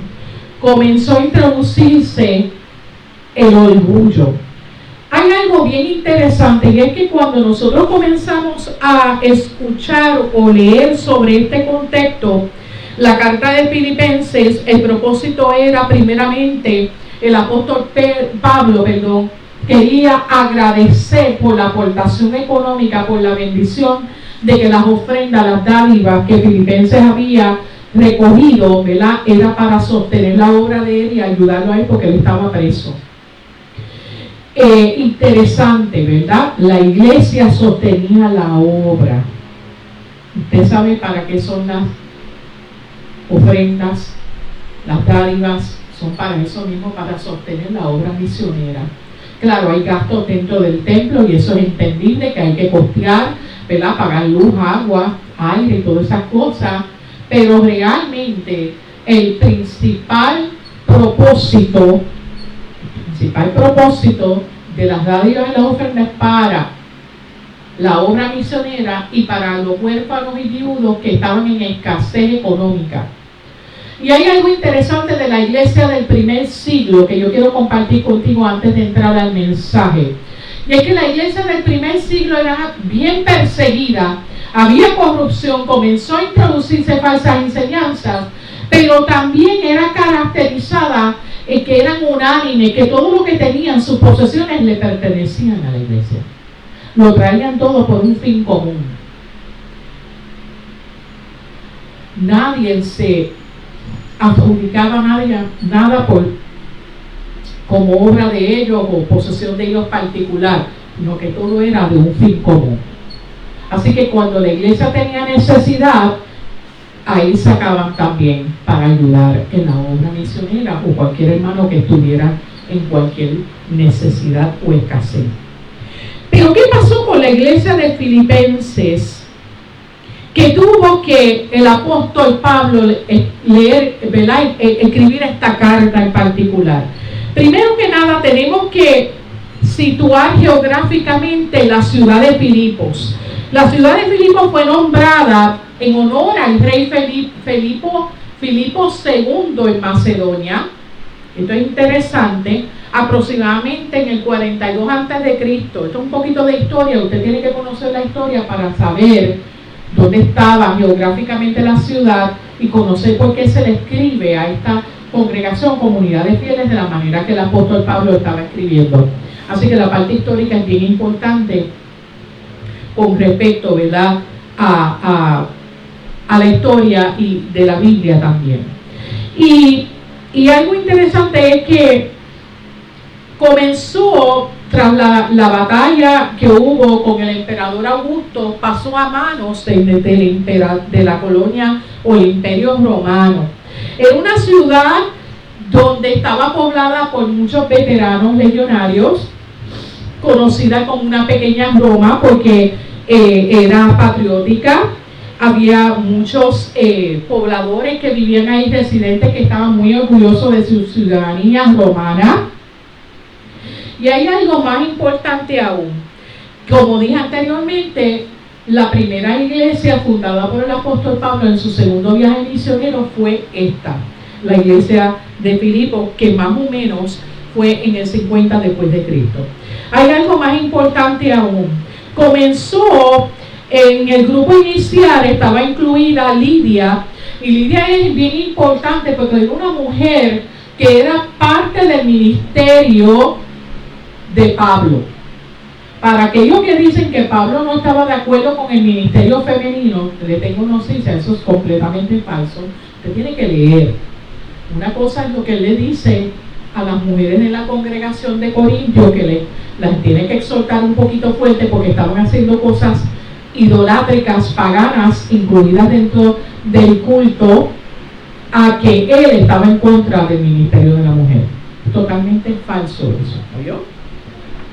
comenzó a introducirse el orgullo. Hay algo bien interesante, y es que cuando nosotros comenzamos a escuchar o leer sobre este contexto, la carta de Filipenses, el propósito era primeramente, el apóstol Pablo, quería agradecer por la aportación económica, por la bendición de que las ofrendas, las dádivas que Filipenses había recogido, era para sostener la obra de él y ayudarlo a él porque él estaba preso. Interesante, ¿verdad? La iglesia sostenía la obra. Usted sabe para qué son las ofrendas, las dádivas, son para eso mismo, para sostener la obra misionera. Claro, hay gastos dentro del templo y eso es entendible, que hay que costear, ¿verdad? Pagar luz, agua, aire y todas esas cosas, pero realmente el principal propósito principal propósito de las dádivas y las ofrendas para la obra misionera y para los huérfanos y viudos que estaban en escasez económica. Y hay algo interesante de la iglesia del primer siglo que yo quiero compartir contigo antes de entrar al mensaje. Y es que la iglesia del primer siglo era bien perseguida, había corrupción, comenzó a introducirse falsas enseñanzas, pero también era caracterizada en que eran unánimes, que todo lo que tenían, sus posesiones, le pertenecían a la iglesia. Lo traían todo por un fin común. Nadie se adjudicaba nada como obra de ellos o posesión de ellos particular, sino que todo era de un fin común. Así que cuando la iglesia tenía necesidad, ahí sacaban también para ayudar en la obra misionera o cualquier hermano que estuviera en cualquier necesidad o escasez. Pero ¿qué pasó con la iglesia de Filipenses? Que tuvo que el apóstol Pablo escribir esta carta en particular. Primero que nada tenemos que situar geográficamente la ciudad de Filipos. La ciudad de Filipos fue nombrada en honor al rey Filipo II en Macedonia. Esto es interesante. Aproximadamente en el 42 a.C. Esto es un poquito de historia. Usted tiene que conocer la historia para saber dónde estaba geográficamente la ciudad y conocer por qué se le escribe a esta congregación, comunidad de fieles, de la manera que el apóstol Pablo estaba escribiendo. Así que la parte histórica es bien importante con respecto, ¿verdad?, a la historia y de la Biblia también. Y algo interesante es que comenzó tras la batalla que hubo con el emperador Augusto, pasó a manos de la colonia o el imperio romano. Era una ciudad donde estaba poblada por muchos veteranos legionarios, conocida como una pequeña Roma porque era patriótica. Había muchos pobladores que vivían ahí, residentes que estaban muy orgullosos de su ciudadanía romana. Y hay algo más importante aún. Como dije anteriormente, la primera iglesia fundada por el apóstol Pablo en su segundo viaje misionero fue esta, la iglesia de Filipos, que más o menos fue en el 50 después de Cristo. Hay algo más importante aún. Comenzó en el grupo inicial, estaba incluida Lidia, y Lidia es bien importante porque era una mujer que era parte del ministerio de Pablo. Para aquellos que dicen que Pablo no estaba de acuerdo con el ministerio femenino, le tengo noticia, eso es completamente falso. Usted tiene que leer. Una cosa es lo que él le dice a las mujeres de la congregación de Corintio, que las tiene que exhortar un poquito fuerte porque estaban haciendo cosas idolátricas, paganas, incluidas dentro del culto, a que él estaba en contra del ministerio de la mujer. Totalmente falso eso, ¿oyó?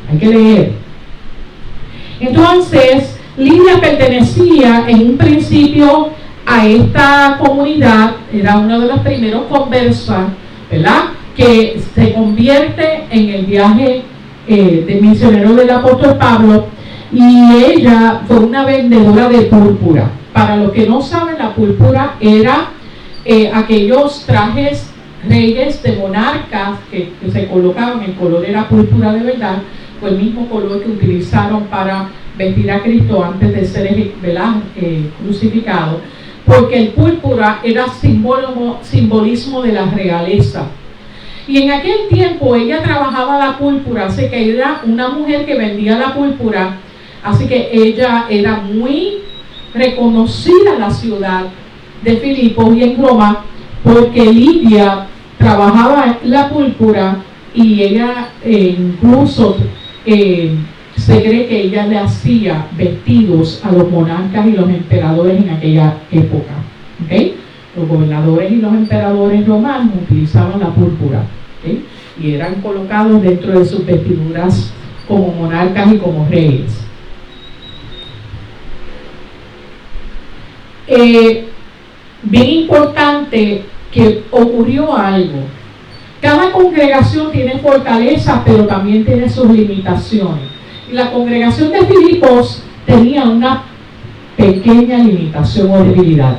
Hay que leer. Entonces, Lidia pertenecía en un principio a esta comunidad, era uno de los primeros conversos, ¿verdad?, que se convierte en el viaje de misionero del apóstol Pablo, y ella fue una vendedora de púrpura. Para los que no saben, la púrpura era aquellos trajes reyes de monarcas que se colocaban, el color era púrpura de verdad, fue el mismo color que utilizaron para vestir a Cristo antes de ser crucificado, porque el púrpura era simbolismo de la realeza. Y en aquel tiempo ella trabajaba la púrpura, así que era una mujer que vendía la púrpura, así que ella era muy reconocida en la ciudad de Filipos y en Roma, porque Lidia trabajaba la púrpura y ella incluso se cree que ella le hacía vestidos a los monarcas y los emperadores en aquella época. ¿Okay? Los gobernadores y los emperadores romanos utilizaban la púrpura, ¿okay?, y eran colocados dentro de sus vestiduras como monarcas y como reyes. Bien importante que ocurrió algo. Cada congregación tiene fortalezas, pero también tiene sus limitaciones. Y la congregación de Filipos tenía una pequeña limitación o debilidad.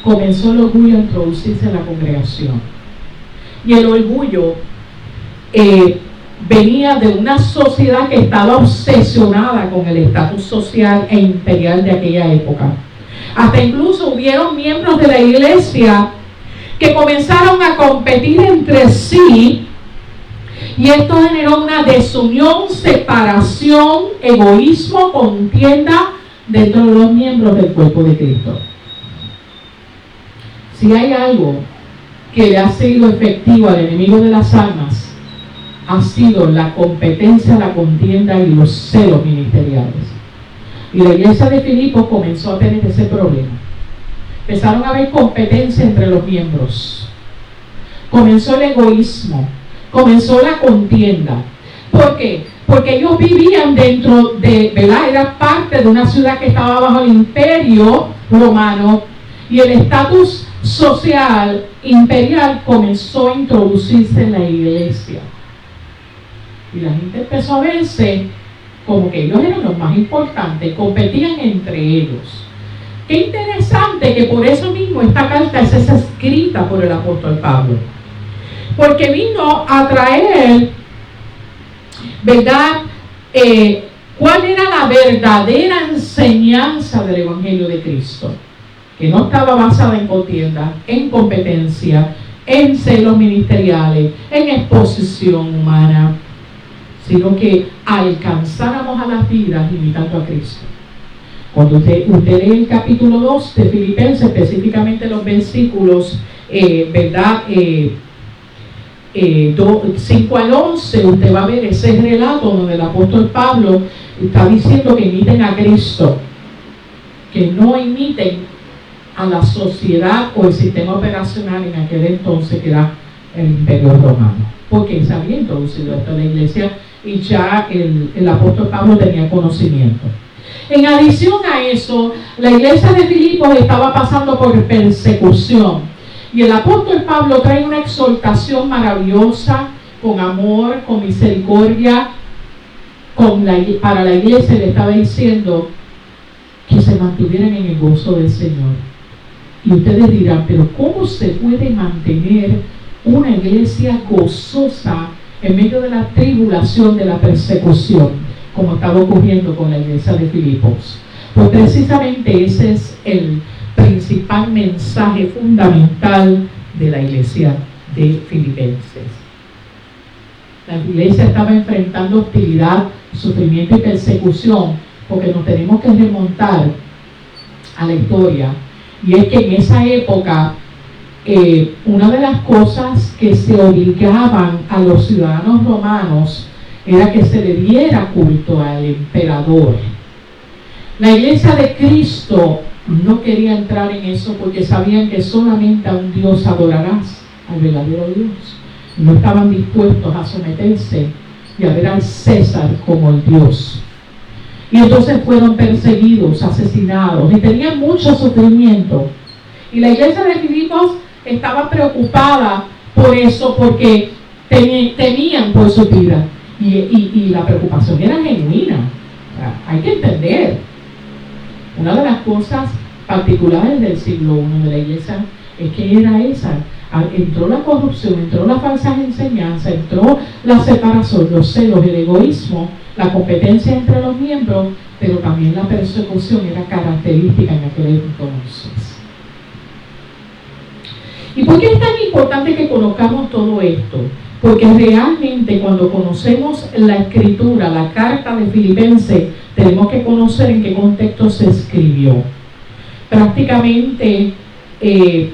Comenzó el orgullo a introducirse en la congregación. Y el orgullo venía de una sociedad que estaba obsesionada con el estatus social e imperial de aquella época. Hasta incluso hubieron miembros de la iglesia que comenzaron a competir entre sí, y esto generó una desunión, separación, egoísmo, contienda dentro de los miembros del cuerpo de Cristo. Si hay algo que le ha sido efectivo al enemigo de las almas, ha sido la competencia, la contienda y los celos ministeriales. Y la iglesia de Filipos comenzó a tener ese problema. Empezaron a haber competencia entre los miembros. Comenzó el egoísmo, comenzó la contienda. ¿Por qué? Porque ellos vivían dentro de, ¿verdad? Era parte de una ciudad que estaba bajo el imperio romano, y el estatus social imperial comenzó a introducirse en la iglesia. Y la gente empezó a verse como que ellos eran los más importantes, competían entre ellos. Qué interesante que por eso mismo esta carta es escrita por el apóstol Pablo, porque vino a traer, ¿verdad? ¿Cuál era la verdadera enseñanza del Evangelio de Cristo? Que no estaba basada en contienda, en competencia, en celos ministeriales, en exposición humana, sino que alcanzáramos a las vidas imitando a Cristo. Cuando usted lee el capítulo 2 de Filipenses, específicamente los versículos, ¿verdad? 5 al 11, usted va a ver ese relato donde el apóstol Pablo está diciendo que imiten a Cristo, que no imiten a la sociedad o el sistema operacional en aquel entonces que era el imperio romano, porque se había introducido esto en la iglesia y ya el apóstol Pablo tenía conocimiento. En adición a eso, la iglesia de Filipos estaba pasando por persecución, y el apóstol Pablo trae una exhortación maravillosa, con amor, con misericordia, para la iglesia. Le estaba diciendo que se mantuvieran en el gozo del Señor. Y ustedes dirán, pero ¿cómo se puede mantener una iglesia gozosa en medio de la tribulación, de la persecución, como estaba ocurriendo con la iglesia de Filipos? Pues precisamente ese es el principal mensaje fundamental de la iglesia de Filipenses. La iglesia estaba enfrentando hostilidad, sufrimiento y persecución, porque nos tenemos que remontar a la historia. Y es que en esa época, una de las cosas que se obligaban a los ciudadanos romanos era que se le diera culto al emperador. La iglesia de Cristo no quería entrar en eso, porque sabían que solamente a un Dios adorarás, al verdadero Dios. No estaban dispuestos a someterse y a ver al César como el Dios. Y entonces fueron perseguidos, asesinados, y tenían mucho sufrimiento. Y la iglesia de Filipos estaba preocupada por eso, porque temían por su vida. Y la preocupación era genuina. Hay que entender. Una de las cosas particulares del siglo I de la iglesia es que era esa. Entró la corrupción, entró las falsas enseñanzas, entró la separación, los celos, el egoísmo, la competencia entre los miembros, pero también la persecución era característica en aquel entonces. ¿Y por qué es tan importante que conozcamos todo esto? Porque realmente cuando conocemos la escritura, la carta de Filipenses, tenemos que conocer en qué contexto se escribió. Prácticamente es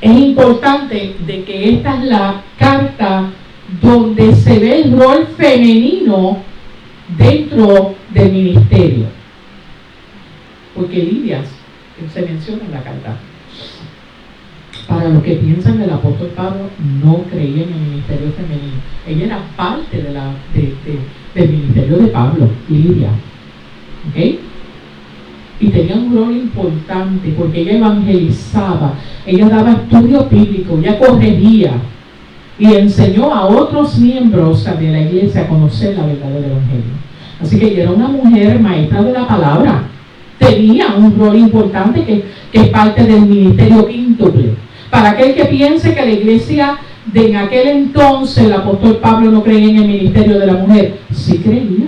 importante de que esta es la carta donde se ve el rol femenino dentro del ministerio, porque Lidia se menciona en la carta. Para los que piensan que el apóstol Pablo no creía en el ministerio femenino, ella era parte del ministerio de Pablo, Lidia, ¿ok? Y tenía un rol importante porque ella evangelizaba, ella daba estudio bíblico, ella corregía. y enseñó a otros miembros de la iglesia a conocer la verdad del evangelio. Así que ella era una mujer maestra de la palabra, tenía un rol importante que es parte del ministerio quíntuple. Para aquel que piense que la iglesia de en aquel entonces, el apóstol Pablo no creía en el ministerio de la mujer, sí creía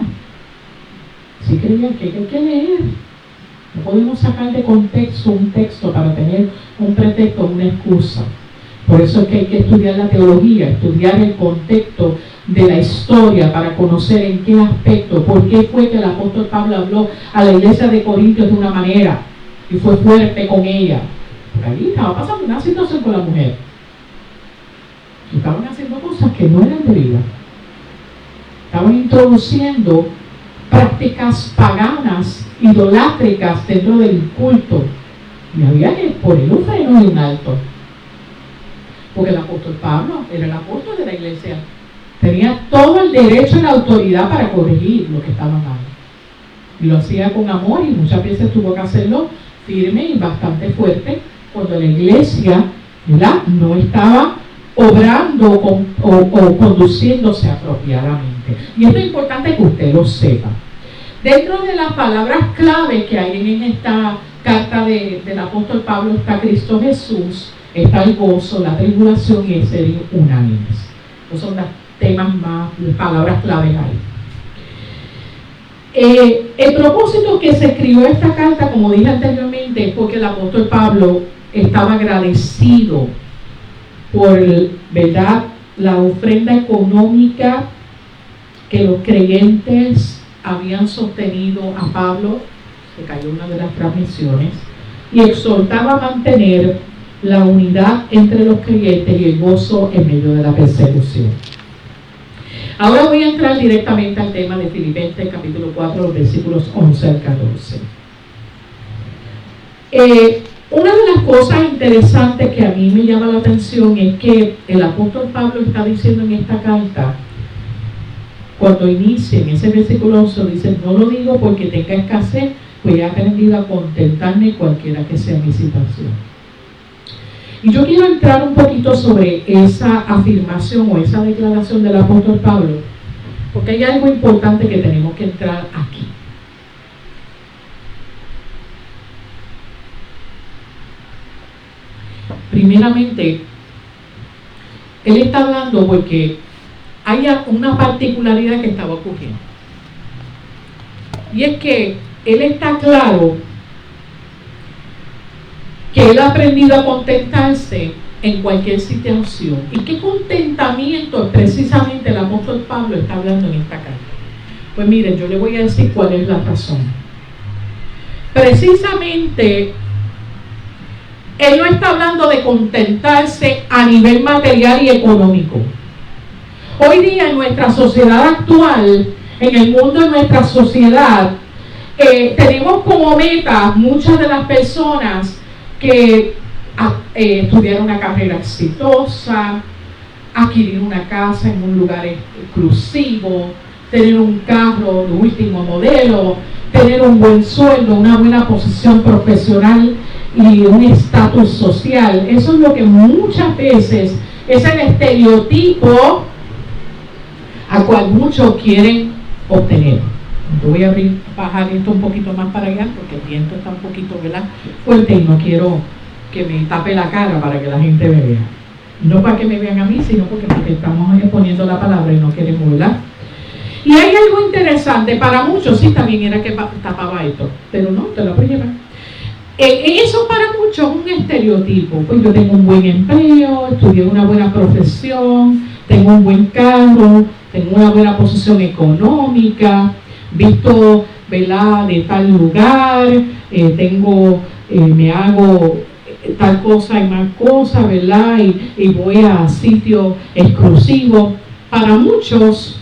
que hay que leer. No podemos sacar de contexto un texto para tener un pretexto, una excusa. Por eso es que hay que estudiar la teología, estudiar el contexto de la historia para conocer en qué aspecto, por qué fue que el apóstol Pablo habló a la iglesia de Corintios de una manera y fue fuerte con ella. Porque allí estaba pasando una situación con la mujer. Estaban haciendo cosas que no eran debidas. Estaban introduciendo prácticas paganas, idolátricas dentro del culto. Y había que poner un freno y un alto. Porque el apóstol Pablo era el apóstol de la iglesia. Tenía todo el derecho y la autoridad para corregir lo que estaba mal. Y lo hacía con amor y muchas veces tuvo que hacerlo firme y bastante fuerte cuando la iglesia, ¿verdad?, no estaba obrando o conduciéndose apropiadamente. Y esto es importante que usted lo sepa. Dentro de las palabras clave que hay en esta carta del apóstol Pablo está Cristo Jesús, está el gozo, la tribulación y el ser unánimes. Esos son los temas más, las palabras claves ahí. El propósito que se escribió esta carta, como dije anteriormente, es porque el apóstol Pablo estaba agradecido por, ¿verdad?, la ofrenda económica que los creyentes habían sostenido a Pablo, se cayó una de las transmisiones, y exhortaba a mantener la unidad entre los creyentes y el gozo en medio de la persecución. Ahora voy a entrar directamente al tema de Filipenses capítulo 4, los versículos 11 al 14. Una de las cosas interesantes que a mí me llama la atención es que el apóstol Pablo está diciendo en esta carta, cuando inicia en ese versículo 11, dice: no lo digo porque tenga escasez, pues he aprendido a contentarme cualquiera que sea mi situación. Y yo quiero entrar un poquito sobre esa afirmación o esa declaración del apóstol Pablo, porque hay algo importante que tenemos que entrar aquí. Primeramente, él está hablando porque hay una particularidad que estaba ocurriendo. Y es que él está claro que él ha aprendido a contentarse en cualquier situación. ¿Y qué contentamiento precisamente el apóstol Pablo está hablando en esta carta? Pues miren, yo le voy a decir cuál es la razón. Precisamente, él no está hablando de contentarse a nivel material y económico. Hoy día en nuestra sociedad actual, en el mundo de nuestra sociedad, tenemos como meta muchas de las personas que estudiar una carrera exitosa, adquirir una casa en un lugar exclusivo, tener un carro de último modelo, tener un buen sueldo, una buena posición profesional y un estatus social. Eso es lo que muchas veces es el estereotipo a cual muchos quieren obtener. Yo voy a bajar esto un poquito más para allá porque el viento está un poquito, ¿verdad?, fuerte y no quiero que me tape la cara para que la gente me vea. No para que me vean a mí, sino porque estamos exponiendo la palabra y no queremos, ¿verdad? Y hay algo interesante, para muchos sí también era que tapaba esto, pero no, te lo voy a llevar. Eso para muchos es un estereotipo. Pues yo tengo un buen empleo, estudié una buena profesión, tengo un buen carro, tengo una buena posición económica, visto, ¿verdad?, de tal lugar, me hago tal cosa y más cosa, ¿verdad?, y voy a sitios exclusivos. Para muchos,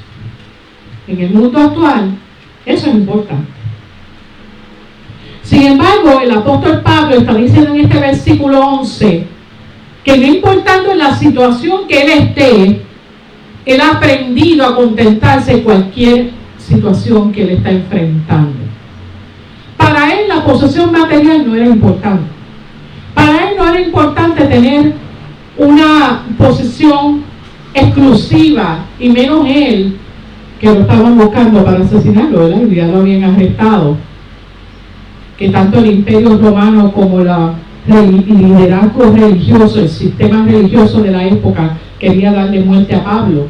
en el mundo actual, eso es importante. Sin embargo, el apóstol Pablo está diciendo en este versículo 11 que no importando en la situación que él esté, él ha aprendido a contentarse en cualquier situación que él está enfrentando. Para él la posesión material no era importante. Para él no era importante tener una posición exclusiva, y menos él, que lo estaban buscando para asesinarlo, ¿verdad? Y ya lo habían arrestado. Que tanto el imperio romano como el liderazgo religioso, el sistema religioso de la época, quería darle muerte a Pablo,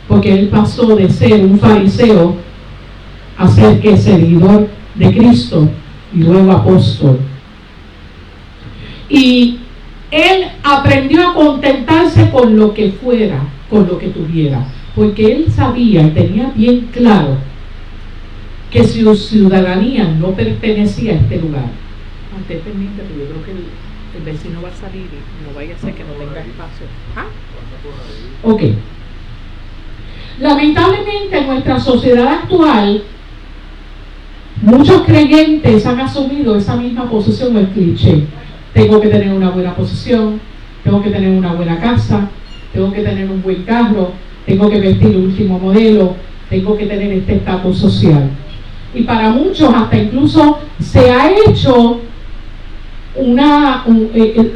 porque él pasó de ser un fariseo a ser que seguidor de Cristo y luego apóstol. Y él aprendió a contentarse con lo que fuera, con lo que tuviera, porque él sabía y tenía bien claro que su ciudadanía no pertenecía a este lugar. Mantén pendiente, porque yo creo que el vecino va a salir y no vaya a ser que no tenga espacio. ¿Ah? Ok. Lamentablemente en nuestra sociedad actual, muchos creyentes han asumido esa misma posición, el cliché. Tengo que tener una buena posición, tengo que tener una buena casa, tengo que tener un buen carro, tengo que vestir el último modelo, tengo que tener este estatus social. Y para muchos hasta incluso se ha hecho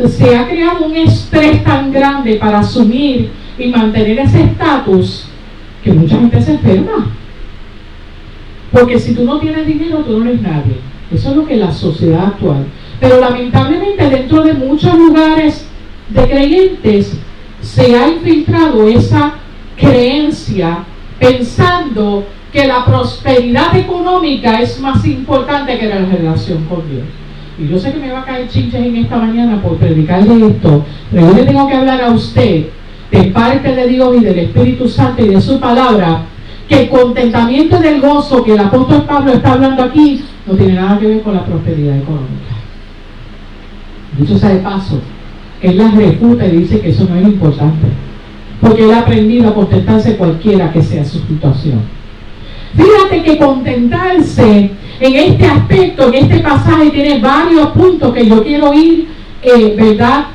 se ha creado un estrés tan grande para asumir y mantener ese estatus que mucha gente se enferma. Porque si tú no tienes dinero, tú no eres nadie. Eso es lo que es la sociedad actual. Pero lamentablemente dentro de muchos lugares de creyentes se ha infiltrado esa creencia pensando que la prosperidad económica es más importante que la relación con Dios. Y yo sé que me va a caer chinches en esta mañana por predicarle esto, pero yo le tengo que hablar a usted de parte de Dios y del Espíritu Santo y de su palabra, que el contentamiento y el gozo que el apóstol Pablo está hablando aquí no tiene nada que ver con la prosperidad económica. Dicho sea de paso, él la refuta y dice que eso no es importante, porque él ha aprendido a contentarse cualquiera que sea su situación. Fíjate que contentarse en este aspecto, en este pasaje, tiene varios puntos que yo quiero ir, ¿verdad?,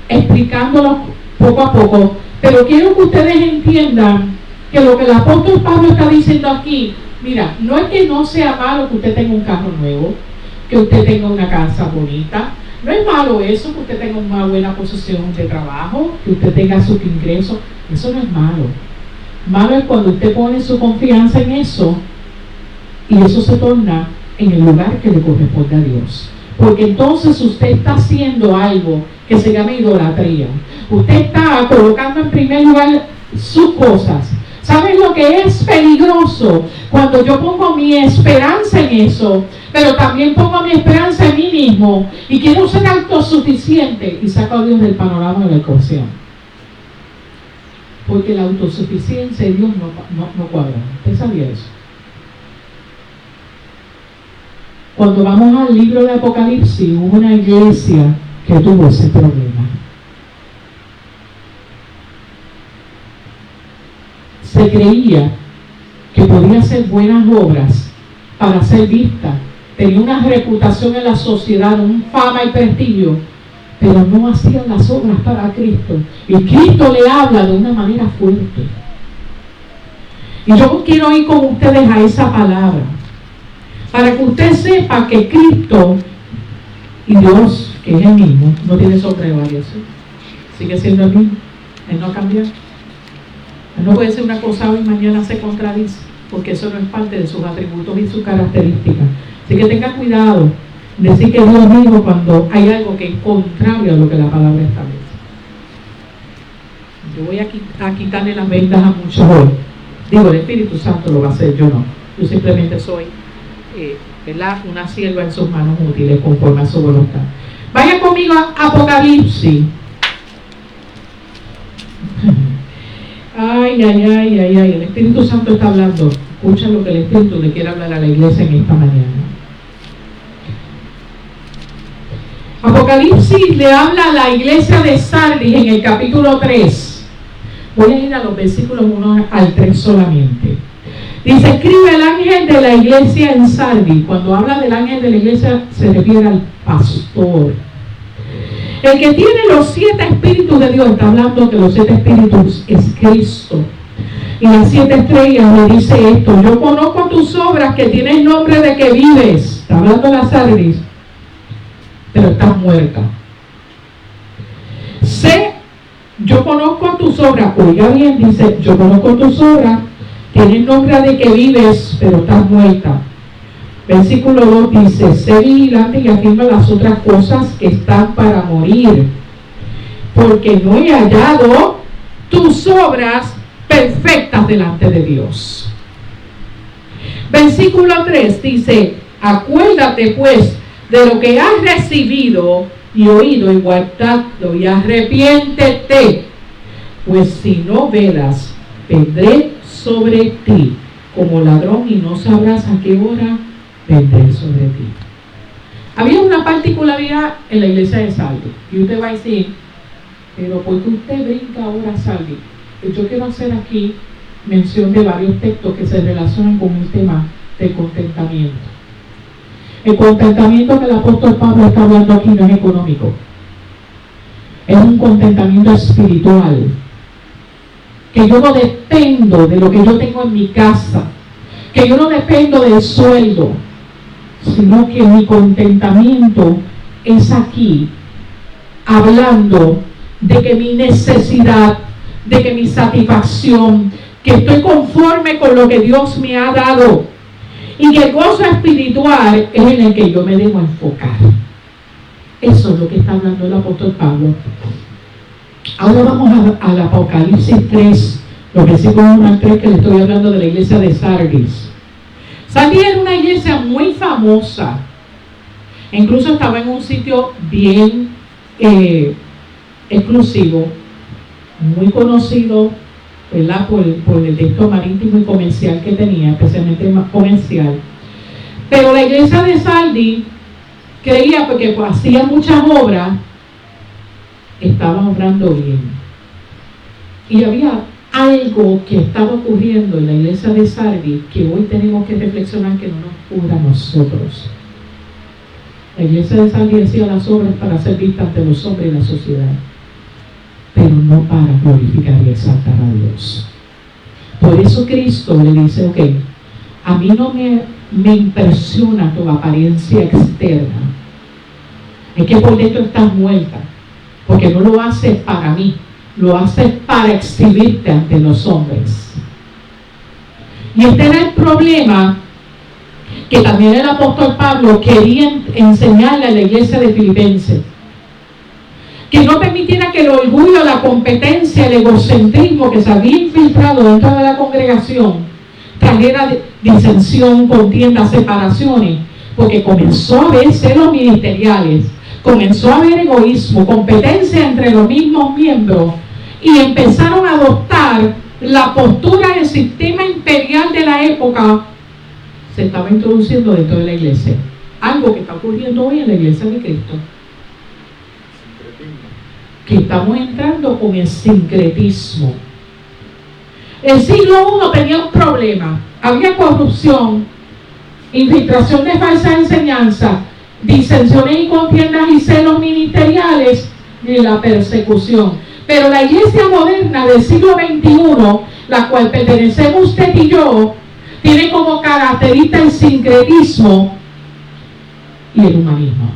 explicándolos poco a poco. Pero quiero que ustedes entiendan que lo que el apóstol Pablo está diciendo aquí, mira, no es que no sea malo que usted tenga un carro nuevo, que usted tenga una casa bonita. No es malo eso, que usted tenga una buena posición de trabajo, que usted tenga sus ingresos. Eso no es malo. Malo es cuando usted pone su confianza en eso y eso se torna en el lugar que le corresponde a Dios. Porque entonces usted está haciendo algo que se llama idolatría. Usted está colocando en primer lugar sus cosas. ¿Saben lo que es peligroso? Cuando yo pongo mi esperanza en eso, pero también pongo mi esperanza en mí mismo y quiero ser autosuficiente y saco a Dios del panorama de la ecuación. Porque la autosuficiencia de Dios no cuadra. ¿Usted sabía eso? Cuando vamos al libro de Apocalipsis, hubo una iglesia que tuvo ese problema. Se creía que podía hacer buenas obras para ser vista, tenía una reputación en la sociedad, una fama y prestigio, pero no hacían las obras para Cristo. Y Cristo le habla de una manera fuerte. Y yo quiero ir con ustedes a esa palabra, para que usted sepa que Cristo y Dios, que es el mismo, no tiene sombra de variación. Sigue siendo el mismo. Él no ha cambiado. Él no puede ser una cosa hoy y mañana se contradice, porque eso no es parte de sus atributos y sus características. Así que tenga cuidado de decir que Dios mismo cuando hay algo que es contrario a lo que la palabra establece. Yo voy a quitarle las vendas a muchos hoy. Digo, el Espíritu Santo lo va a hacer, yo no. Yo simplemente soy ¿verdad?, una sierva en sus manos útiles conforme a su voluntad. Vaya conmigo a Apocalipsis. Ay, el Espíritu Santo está hablando. Escucha lo que el Espíritu le quiere hablar a la iglesia en esta mañana. Apocalipsis le habla a la iglesia de Sardis en el capítulo 3. Voy a ir a los versículos 1 al 3 solamente. Dice: escribe el ángel de la iglesia en Sardis. Cuando habla del ángel de la iglesia se refiere al pastor. El que tiene los 7 espíritus de Dios, está hablando que los 7 espíritus es Cristo. Y las 7 estrellas le dice esto: yo conozco tus obras, que tienes nombre de que vives. Está hablando de la Sardis, pero estás muerta. Sé yo conozco tus obras. Oiga bien, dice, yo conozco tus obras, tienes nombre de que vives, pero estás muerta. Versículo 2 dice, sé vigilante y afirma las otras cosas que están para morir, porque no he hallado tus obras perfectas delante de Dios. Versículo 3 dice, acuérdate pues de lo que has recibido y oído y guardado y arrepiéntete, pues si no velas, vendré sobre ti como ladrón y no sabrás a qué hora vendré sobre ti. Había una particularidad en la iglesia de Sardi, y usted va a decir, pero ¿por qué usted brinca ahora a Sardi? Yo quiero hacer aquí mención de varios textos que se relacionan con el tema del contentamiento. El contentamiento que el apóstol Pablo está hablando aquí no es económico, es un contentamiento espiritual, que yo no dependo de lo que yo tengo en mi casa, que yo no dependo del sueldo, sino que mi contentamiento es aquí, hablando de que mi necesidad, de que mi satisfacción, que estoy conforme con lo que Dios me ha dado, y que el gozo espiritual es en el que yo me debo enfocar. Eso es lo que está hablando el apóstol Pablo. Ahora vamos al Apocalipsis 3, los versículos 1 al 3, que le estoy hablando de la iglesia de Sardis. Sardis era una iglesia muy famosa, incluso estaba en un sitio bien exclusivo, muy conocido, ¿verdad? Por el texto marítimo y comercial que tenía, especialmente comercial. Pero la iglesia de Sardis creía, porque hacía muchas obras, estaban obrando bien. Y había algo que estaba ocurriendo en la iglesia de Sardis que hoy tenemos que reflexionar que no nos ocurra a nosotros. La iglesia de Sardis hacía las obras para ser vista ante los hombres y la sociedad, pero no para glorificar y exaltar a Dios. Por eso Cristo le dice, ok, a mí no me impresiona tu apariencia externa, es que por dentro estás muerta, porque no lo haces para mí, lo haces para exhibirte ante los hombres. Y este era el problema que también el apóstol Pablo quería enseñarle a la iglesia de Filipenses, que no permitiera que el orgullo, la competencia, el egocentrismo que se había infiltrado dentro de la congregación trajera disensión, contienda, separaciones, porque comenzó a haber celos ministeriales, comenzó a haber egoísmo, competencia entre los mismos miembros, y empezaron a adoptar la postura del sistema imperial de la época. Se estaba introduciendo dentro de la iglesia, algo que está ocurriendo hoy en la iglesia de Cristo, que estamos entrando con el sincretismo. El siglo I tenía un problema, había corrupción, infiltración de falsa enseñanza, disensiones y contiendas y celos ministeriales y la persecución. Pero la iglesia moderna del siglo XXI, la cual pertenecemos usted y yo, tiene como característica el sincretismo y el humanismo.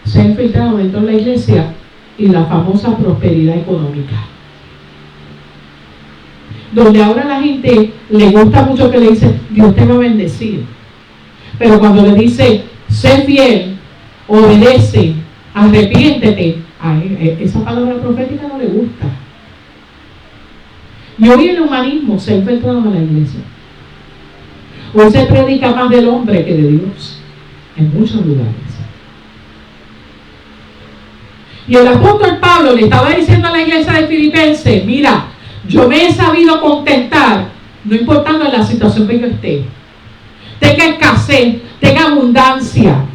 Se ha infiltrado dentro de la iglesia y la famosa prosperidad económica, donde ahora la gente le gusta mucho que le dice Dios te va a bendecir, pero cuando le dice sé fiel, obedece, arrepiéntete, esa palabra profética no le gusta. Y hoy el humanismo se ha infiltrado en la iglesia. Hoy se predica más del hombre que de Dios en muchos lugares. Y el apóstol Pablo le estaba diciendo a la iglesia de Filipenses, mira, yo me he sabido contentar, no importando en la situación que yo esté, tenga escasez, tenga abundancia.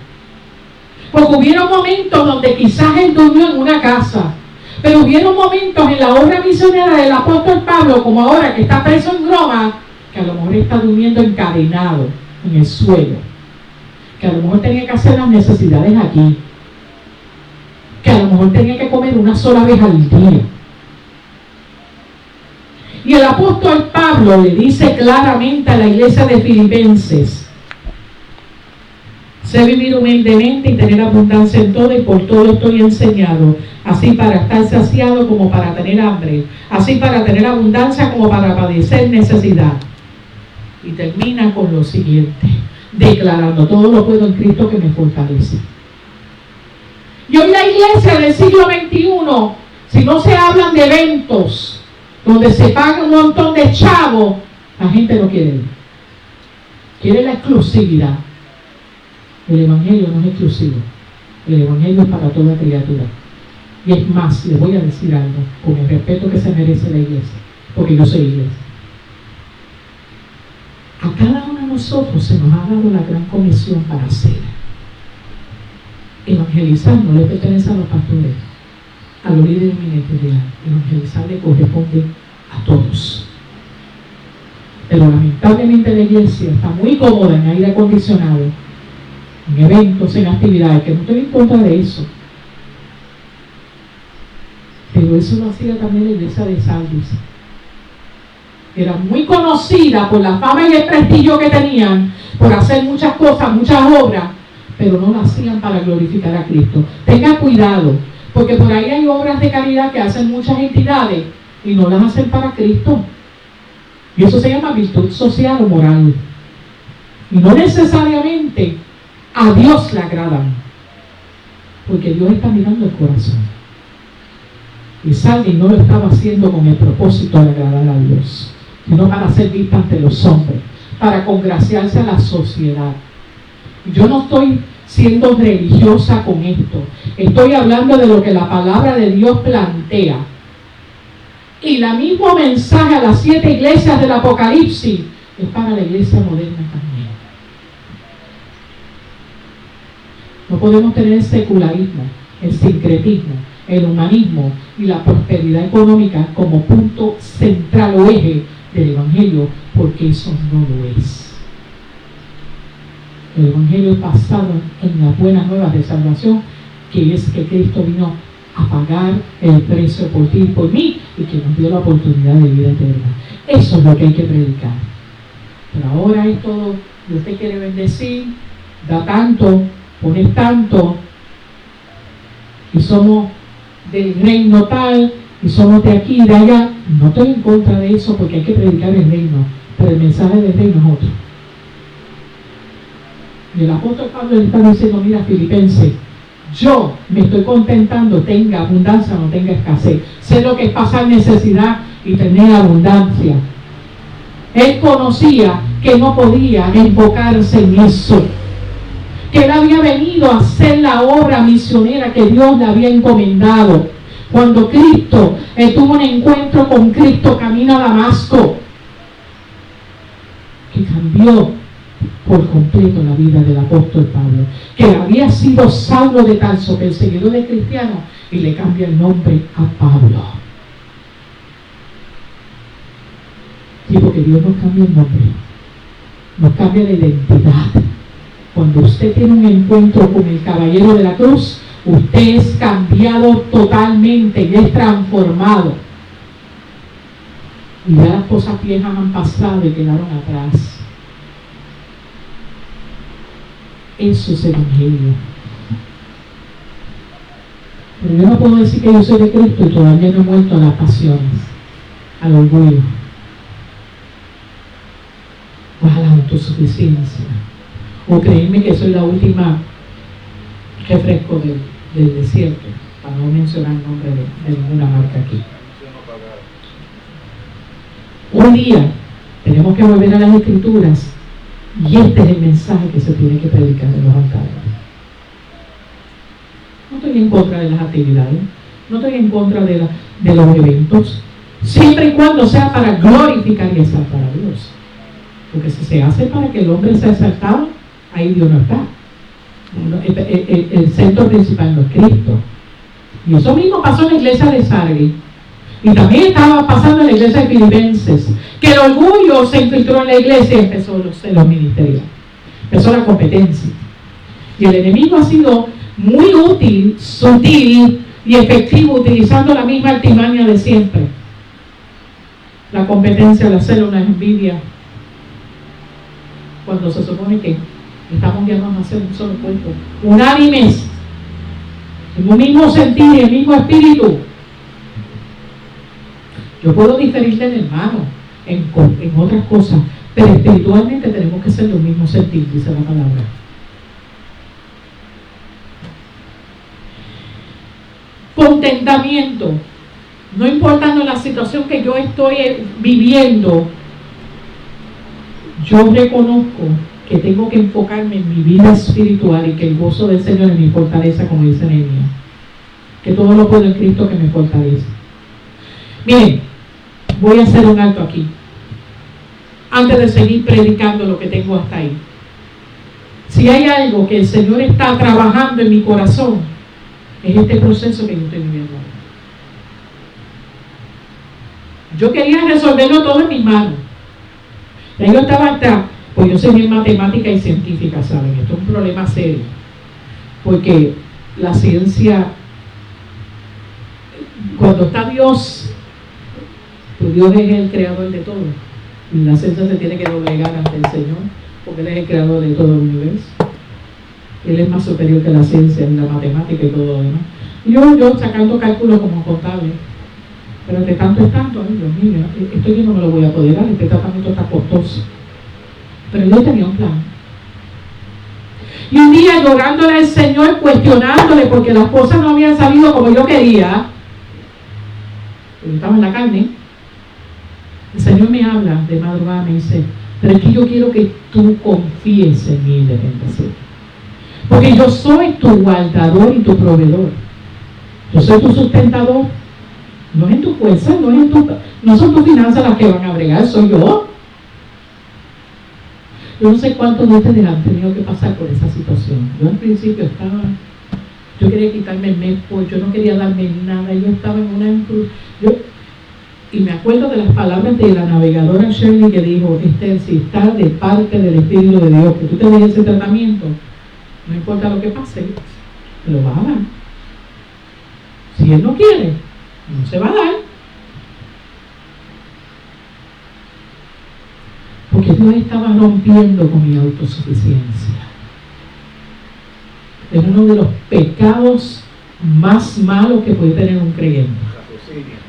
Porque hubieron momentos donde quizás él durmió en una casa, pero hubieron momentos en la obra misionera del apóstol Pablo, como ahora que está preso en Roma, que a lo mejor está durmiendo encadenado en el suelo, que a lo mejor tenía que hacer las necesidades aquí, que a lo mejor tenía que comer una sola vez al día. Y el apóstol Pablo le dice claramente a la iglesia de Filipenses, Sé vivir humildemente y tener abundancia en todo, y por todo estoy enseñado, así para estar saciado como para tener hambre, así para tener abundancia como para padecer necesidad. Y termina con lo siguiente, declarando: todo lo puedo en Cristo que me fortalece. Y hoy la iglesia del siglo XXI, si no se hablan de eventos donde se paga un montón de chavos, la gente no quiere ir. Quiere la exclusividad. El evangelio no es exclusivo. El evangelio es para toda criatura. Y es más, les voy a decir algo, con el respeto que se merece la iglesia, porque yo soy iglesia. A cada uno de nosotros se nos ha dado la gran comisión para hacer. Evangelizar no le pertenece a los pastores, a los líderes ministeriales. Evangelizar le corresponde a todos. Pero lamentablemente la iglesia está muy cómoda en aire acondicionado, en eventos, en actividades, que no estoy en contra de eso. Pero eso lo hacía también la iglesia de Sardis. Era muy conocida por la fama y el prestigio que tenían, por hacer muchas cosas, muchas obras, pero no lo hacían para glorificar a Cristo. Tenga cuidado, porque por ahí hay obras de caridad que hacen muchas entidades y no las hacen para Cristo. Y eso se llama virtud social o moral. Y no necesariamente a Dios le agradan, porque Dios está mirando el corazón. Y Sardis no lo estaba haciendo con el propósito de agradar a Dios, sino para ser vista ante los hombres, para congraciarse a la sociedad. Yo no estoy siendo religiosa con esto, estoy hablando de lo que la palabra de Dios plantea. Y el mismo mensaje a las 7 iglesias del Apocalipsis es para la iglesia moderna también. No podemos tener el secularismo, el sincretismo, el humanismo y la prosperidad económica como punto central o eje del evangelio, porque eso no lo es. El evangelio es basado en las buenas nuevas de salvación, que es que Cristo vino a pagar el precio por ti y por mí, y que nos dio la oportunidad de vida eterna. Eso es lo que hay que predicar. Pero ahora es todo: Dios te quiere bendecir, da tanto, pones tanto, y somos del reino tal, y somos de aquí y de allá. No estoy en contra de eso, porque hay que predicar el reino, pero el mensaje del reino es otro. Y el apóstol Pablo le está diciendo: mira, Filipenses, yo me estoy contentando, tenga abundancia o no tenga escasez. Sé lo que es pasar necesidad y tener abundancia. Él conocía que no podía enfocarse en eso, que él había venido a hacer la obra misionera que Dios le había encomendado. Cuando Cristo, él tuvo un encuentro con Cristo camino a Damasco, que cambió por completo la vida del apóstol Pablo, que había sido Saulo de Tarso, perseguidor de cristianos, y le cambia el nombre a Pablo. Sí, porque Dios nos cambia el nombre, nos cambia la identidad. Cuando usted tiene un encuentro con el caballero de la cruz, usted es cambiado totalmente y es transformado. Y ya las cosas viejas han pasado y quedaron atrás. Eso es evangelio. Pero yo no puedo decir que yo soy de Cristo y todavía no he muerto a las pasiones, al orgullo, o a la autosuficiencia, o creerme que soy la última refresco del desierto, para no mencionar el nombre de ninguna marca aquí. Un día tenemos que volver a las Escrituras, y este es el mensaje que se tiene que predicar en los altares. No estoy en contra de las actividades, no estoy en contra de los eventos, siempre y cuando sea para glorificar y exaltar a Dios. Porque si se hace para que el hombre sea exaltado, ahí Dios no está. El centro principal no es Cristo. Y eso mismo pasó en la iglesia de Sardis. Y también estaba pasando en la iglesia de Filipenses, que el orgullo se infiltró en la iglesia y empezó los ministerios, empezó la competencia. Y el enemigo ha sido muy útil, sutil y efectivo, utilizando la misma artimaña de siempre: la competencia, la celo, la envidia, cuando se supone que Estamos llamados a ser un solo cuerpo, unánimes, en un mismo sentir y el mismo espíritu. Yo puedo diferir del hermano en otras cosas, pero espiritualmente tenemos que ser de un mismo sentir, dice la palabra. Contentamiento. No importando la situación que yo estoy viviendo, yo reconozco que tengo que enfocarme en mi vida espiritual y que el gozo del Señor es mi fortaleza, como dice Nehemías. Que todo lo puedo en Cristo que me fortalece. Miren, voy a hacer un alto aquí, antes de seguir predicando lo que tengo hasta ahí. Si hay algo que el Señor está trabajando en mi corazón, es este proceso que yo estoy viviendo. Yo quería resolverlo todo en mis manos. Ya yo estaba hasta, pues yo soy bien matemática y científica, ¿saben? Esto es un problema serio. Porque la ciencia, cuando está Dios, pues Dios es el creador de todo. Y la ciencia se tiene que doblegar ante el Señor, porque Él es el creador de todo el universo. Él es más superior que la ciencia, la matemática y todo lo demás. Y yo sacando cálculos como contable, pero de tanto es tanto, ay Dios mío, esto yo no me lo voy a apoderar, este tratamiento está costoso. Pero yo tenía un plan. Y un día llorándole al Señor, cuestionándole porque las cosas no habían salido como yo quería, porque estaba en la carne, el Señor me habla de madrugada, me dice, pero es que yo quiero que tú confíes en mí de repente. Porque yo soy tu guardador y tu proveedor. Yo soy tu sustentador. No es en tu fuerza, no son tus finanzas las que van a bregar, soy yo. Yo no sé cuántos de ustedes han tenido que pasar por esa situación. Yo al principio yo quería quitarme el mes, pues yo no quería darme nada, yo estaba en una y me acuerdo de las palabras de la navegadora Shirley que dijo, si está de parte del Espíritu de Dios, que tú te des ese tratamiento, no importa lo que pase, te lo vas a dar. Si Él no quiere, no se va a dar. Porque Dios estaba rompiendo con mi autosuficiencia. Es uno de los pecados más malos que puede tener un creyente.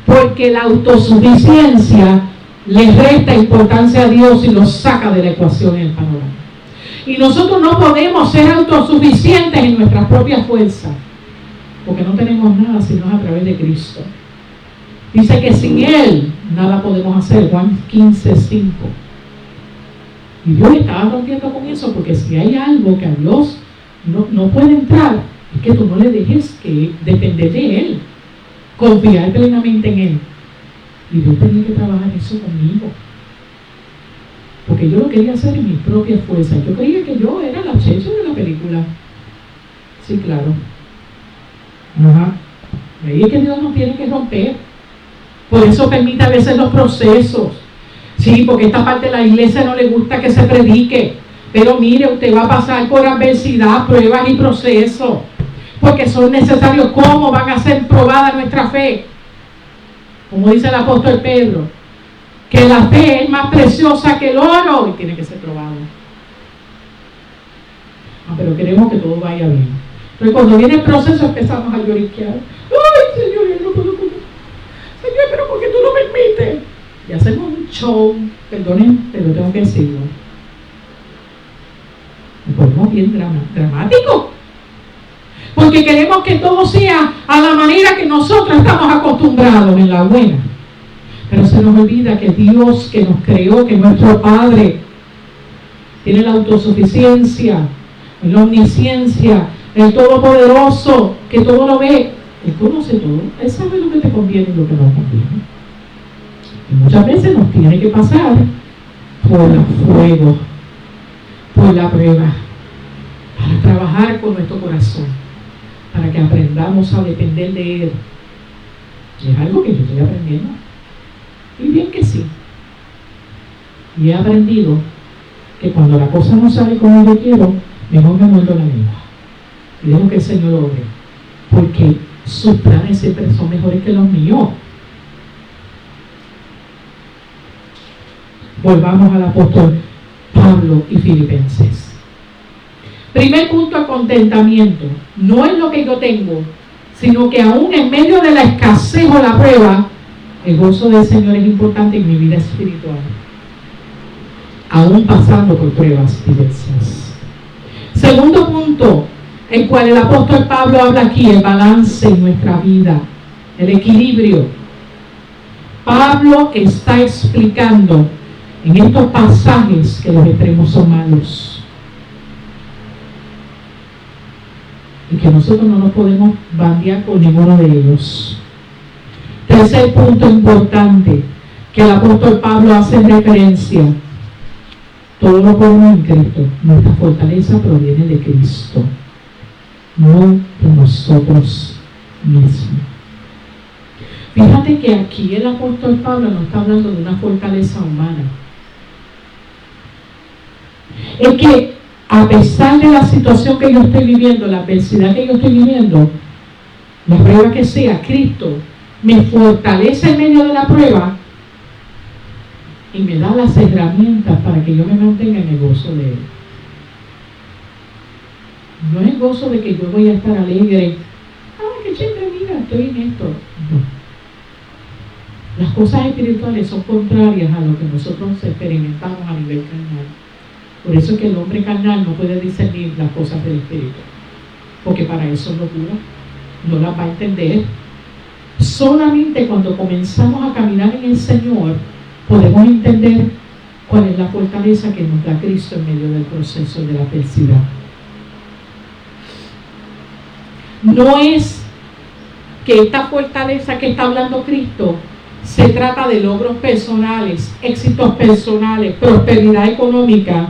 Porque la autosuficiencia le resta importancia a Dios y lo saca de la ecuación en el panorama. Y nosotros no podemos ser autosuficientes en nuestras propias fuerzas, porque no tenemos nada sino a través de Cristo. Dice que sin Él nada podemos hacer, Juan 15:5. Y Dios estaba rompiendo con eso, porque si hay algo que a Dios no puede entrar, es que tú no le dejes que depender de Él, confiar plenamente en Él. Y Dios tenía que trabajar eso conmigo, porque yo lo quería hacer en mis propias fuerzas. Yo creía que yo era la checha de la película. Sí, claro. Ajá. Ahí es que Dios nos tiene que romper. Por eso permite a veces los procesos. Sí, porque esta parte de la iglesia no le gusta que se predique. Pero mire, usted va a pasar por adversidad, pruebas y procesos, porque son necesarios. ¿Cómo van a ser probada nuestra fe? Como dice el apóstol Pedro, que la fe es más preciosa que el oro y tiene que ser probada. Pero queremos que todo vaya bien. Entonces cuando viene el proceso empezamos a lloriquear. ¡Ay, Señor, yo no puedo comer! Señor, pero ¿por qué tú no permites? Y hacemos un show, perdonen, pero tengo que decirlo. Nos ponemos bien dramático. Porque queremos que todo sea a la manera que nosotros estamos acostumbrados, en la buena. Pero se nos olvida que Dios que nos creó, que nuestro Padre tiene la autosuficiencia, la omnisciencia, el Todopoderoso, que todo lo ve. Él conoce todo. Él sabe lo que te conviene y lo que no conviene. Y muchas veces nos tiene que pasar por el fuego, por la prueba, para trabajar con nuestro corazón, para que aprendamos a depender de Él. Y es algo que yo estoy aprendiendo. Y bien que sí. Y he aprendido que cuando la cosa no sale como yo quiero, mejor me muerdo la lengua y dejo que el Señor obre, porque sus planes siempre son mejores que los míos. Volvamos al apóstol Pablo y Filipenses. Primer punto, el contentamiento. No es lo que yo tengo, sino que aún en medio de la escasez o la prueba, el gozo del Señor es importante en mi vida espiritual. Aún pasando por pruebas diversas. Segundo punto, el cual el apóstol Pablo habla aquí, el balance en nuestra vida, el equilibrio. Pablo está explicando en estos pasajes que los extremos son malos y que nosotros no nos podemos bandear con ninguno de ellos. Tercer punto importante que el apóstol Pablo hace referencia: todo lo podemos en Cristo. Nuestra fortaleza proviene de Cristo, no de nosotros mismos. Fíjate que aquí el apóstol Pablo no está hablando de una fortaleza humana. Es que a pesar de la situación que yo estoy viviendo, la adversidad que yo estoy viviendo, la prueba que sea, Cristo me fortalece en medio de la prueba y me da las herramientas para que yo me mantenga en el gozo de Él. No es el gozo de que yo voy a estar alegre. ¡Ay, qué chévere, mira, estoy en esto! No. Las cosas espirituales son contrarias a lo que nosotros experimentamos a nivel carnal. Por eso es que el hombre carnal no puede discernir las cosas del Espíritu, porque para eso es locura, no las va a entender. Solamente cuando comenzamos a caminar en el Señor podemos entender cuál es la fortaleza que nos da Cristo en medio del proceso de la adversidad. No es que esta fortaleza que está hablando Cristo se trata de logros personales, éxitos personales, prosperidad económica,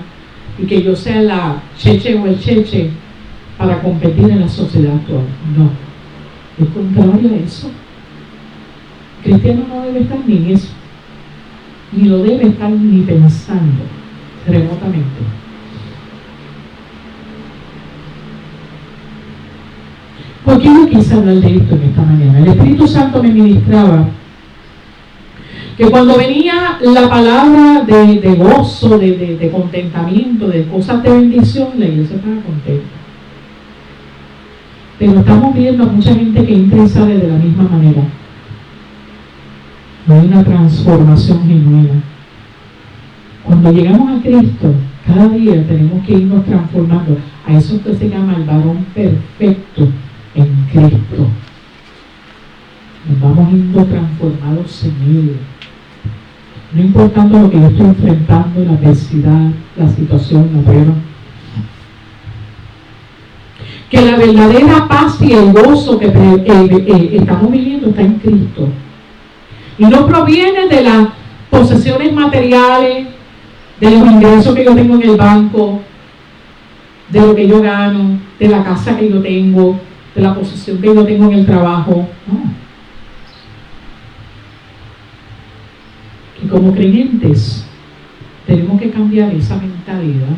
y que yo sea la cheche o el cheche para competir en la sociedad actual. No, es contrario a eso. El cristiano no debe estar ni en eso, ni lo debe estar ni pensando remotamente. ¿Por qué yo quise hablar de esto en esta mañana? El Espíritu Santo me ministraba que cuando venía la palabra de gozo, de contentamiento, de cosas de bendición, la iglesia estaba contenta. Pero estamos viendo a mucha gente que entra y sale de la misma manera. No hay una transformación genuina. Cuando llegamos a Cristo, cada día tenemos que irnos transformando. A eso que se llama el varón perfecto en Cristo. Nos vamos yendo transformados en Él. No importando lo que yo estoy enfrentando, la adversidad, la situación, la prueba. Que la verdadera paz y el gozo que estamos viviendo está en Cristo. Y no proviene de las posesiones materiales, de los ingresos que yo tengo en el banco, de lo que yo gano, de la casa que yo tengo, de la posesión que yo tengo en el trabajo. No. Y como creyentes tenemos que cambiar esa mentalidad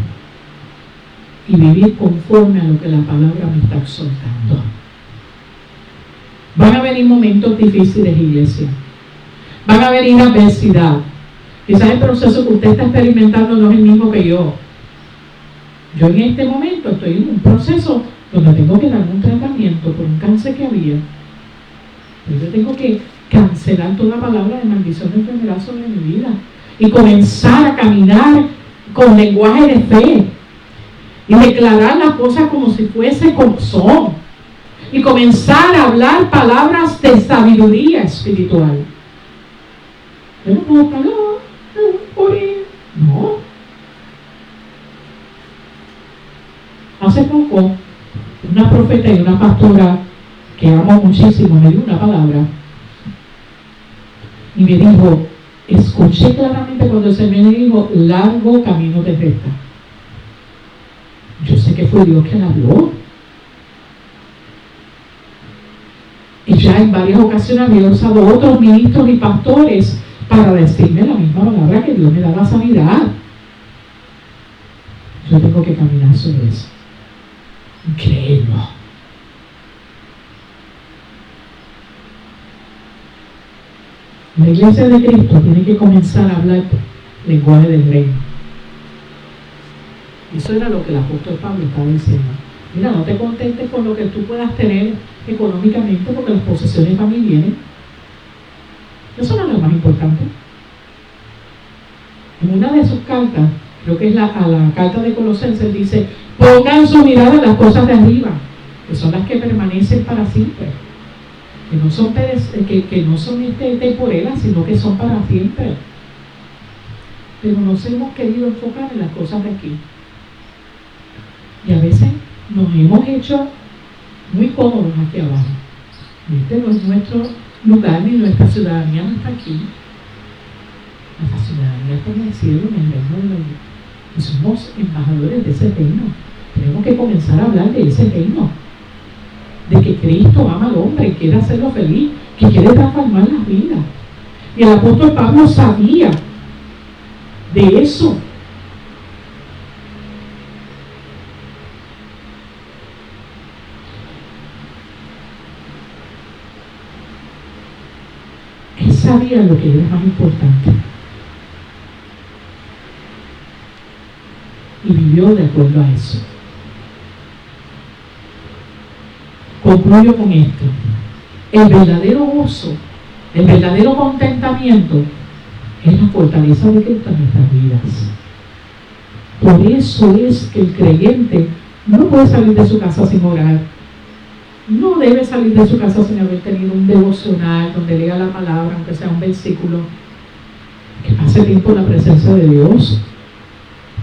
y vivir conforme a lo que la palabra me está exhortando. Van a venir momentos difíciles, iglesia. Van a venir adversidad. Quizás el proceso que usted está experimentando no es el mismo que yo. Yo en este momento estoy en un proceso donde tengo que dar un tratamiento por un cáncer que había. Yo tengo que cancelar toda palabra de maldición de enfermedad sobre mi vida y comenzar a caminar con lenguaje de fe y declarar las cosas como si fuese como son y comenzar a hablar palabras de sabiduría espiritual. Yo no puedo estar no. Hace poco una profeta y una pastora que amo muchísimo me dio una palabra y me dijo, escuché claramente cuando el Señor me dijo, largo camino te resta. Yo sé que fue Dios quien habló. Y ya en varias ocasiones había usado otros ministros y pastores para decirme la misma palabra, que Dios me da la sanidad. Yo tengo que caminar sobre eso. Créelo. La iglesia de Cristo tiene que comenzar a hablar lenguaje del reino. Y eso era lo que el apóstol Pablo estaba diciendo. Mira, no te contentes con lo que tú puedas tener económicamente, porque las posesiones también vienen. Eso no es lo más importante. En una de sus cartas, creo que es a la carta de Colosenses, dice: pongan su mirada en las cosas de arriba, que son las que permanecen para siempre, que no son, temporeras, sino que son para siempre. Pero nos hemos querido enfocar en las cosas de aquí, y a veces nos hemos hecho muy cómodos aquí abajo. Este no es nuestro lugar, ni nuestra ciudadanía no está aquí. Nuestra ciudadanía está en el cielo, en el reino de Dios. Y somos embajadores de ese reino. Tenemos que comenzar a hablar de ese reino, de que Cristo ama al hombre, quiere hacerlo feliz, que quiere transformar las vidas. Y el apóstol Pablo sabía de eso. Él sabía lo que era más importante y vivió de acuerdo a eso. Concluyo con esto: el verdadero gozo, el verdadero contentamiento es la fortaleza de Cristo en nuestras vidas. Por eso es que el creyente no puede salir de su casa sin orar. No debe salir de su casa sin haber tenido un devocional donde lea la palabra, aunque sea un versículo, que pase tiempo en la presencia de Dios.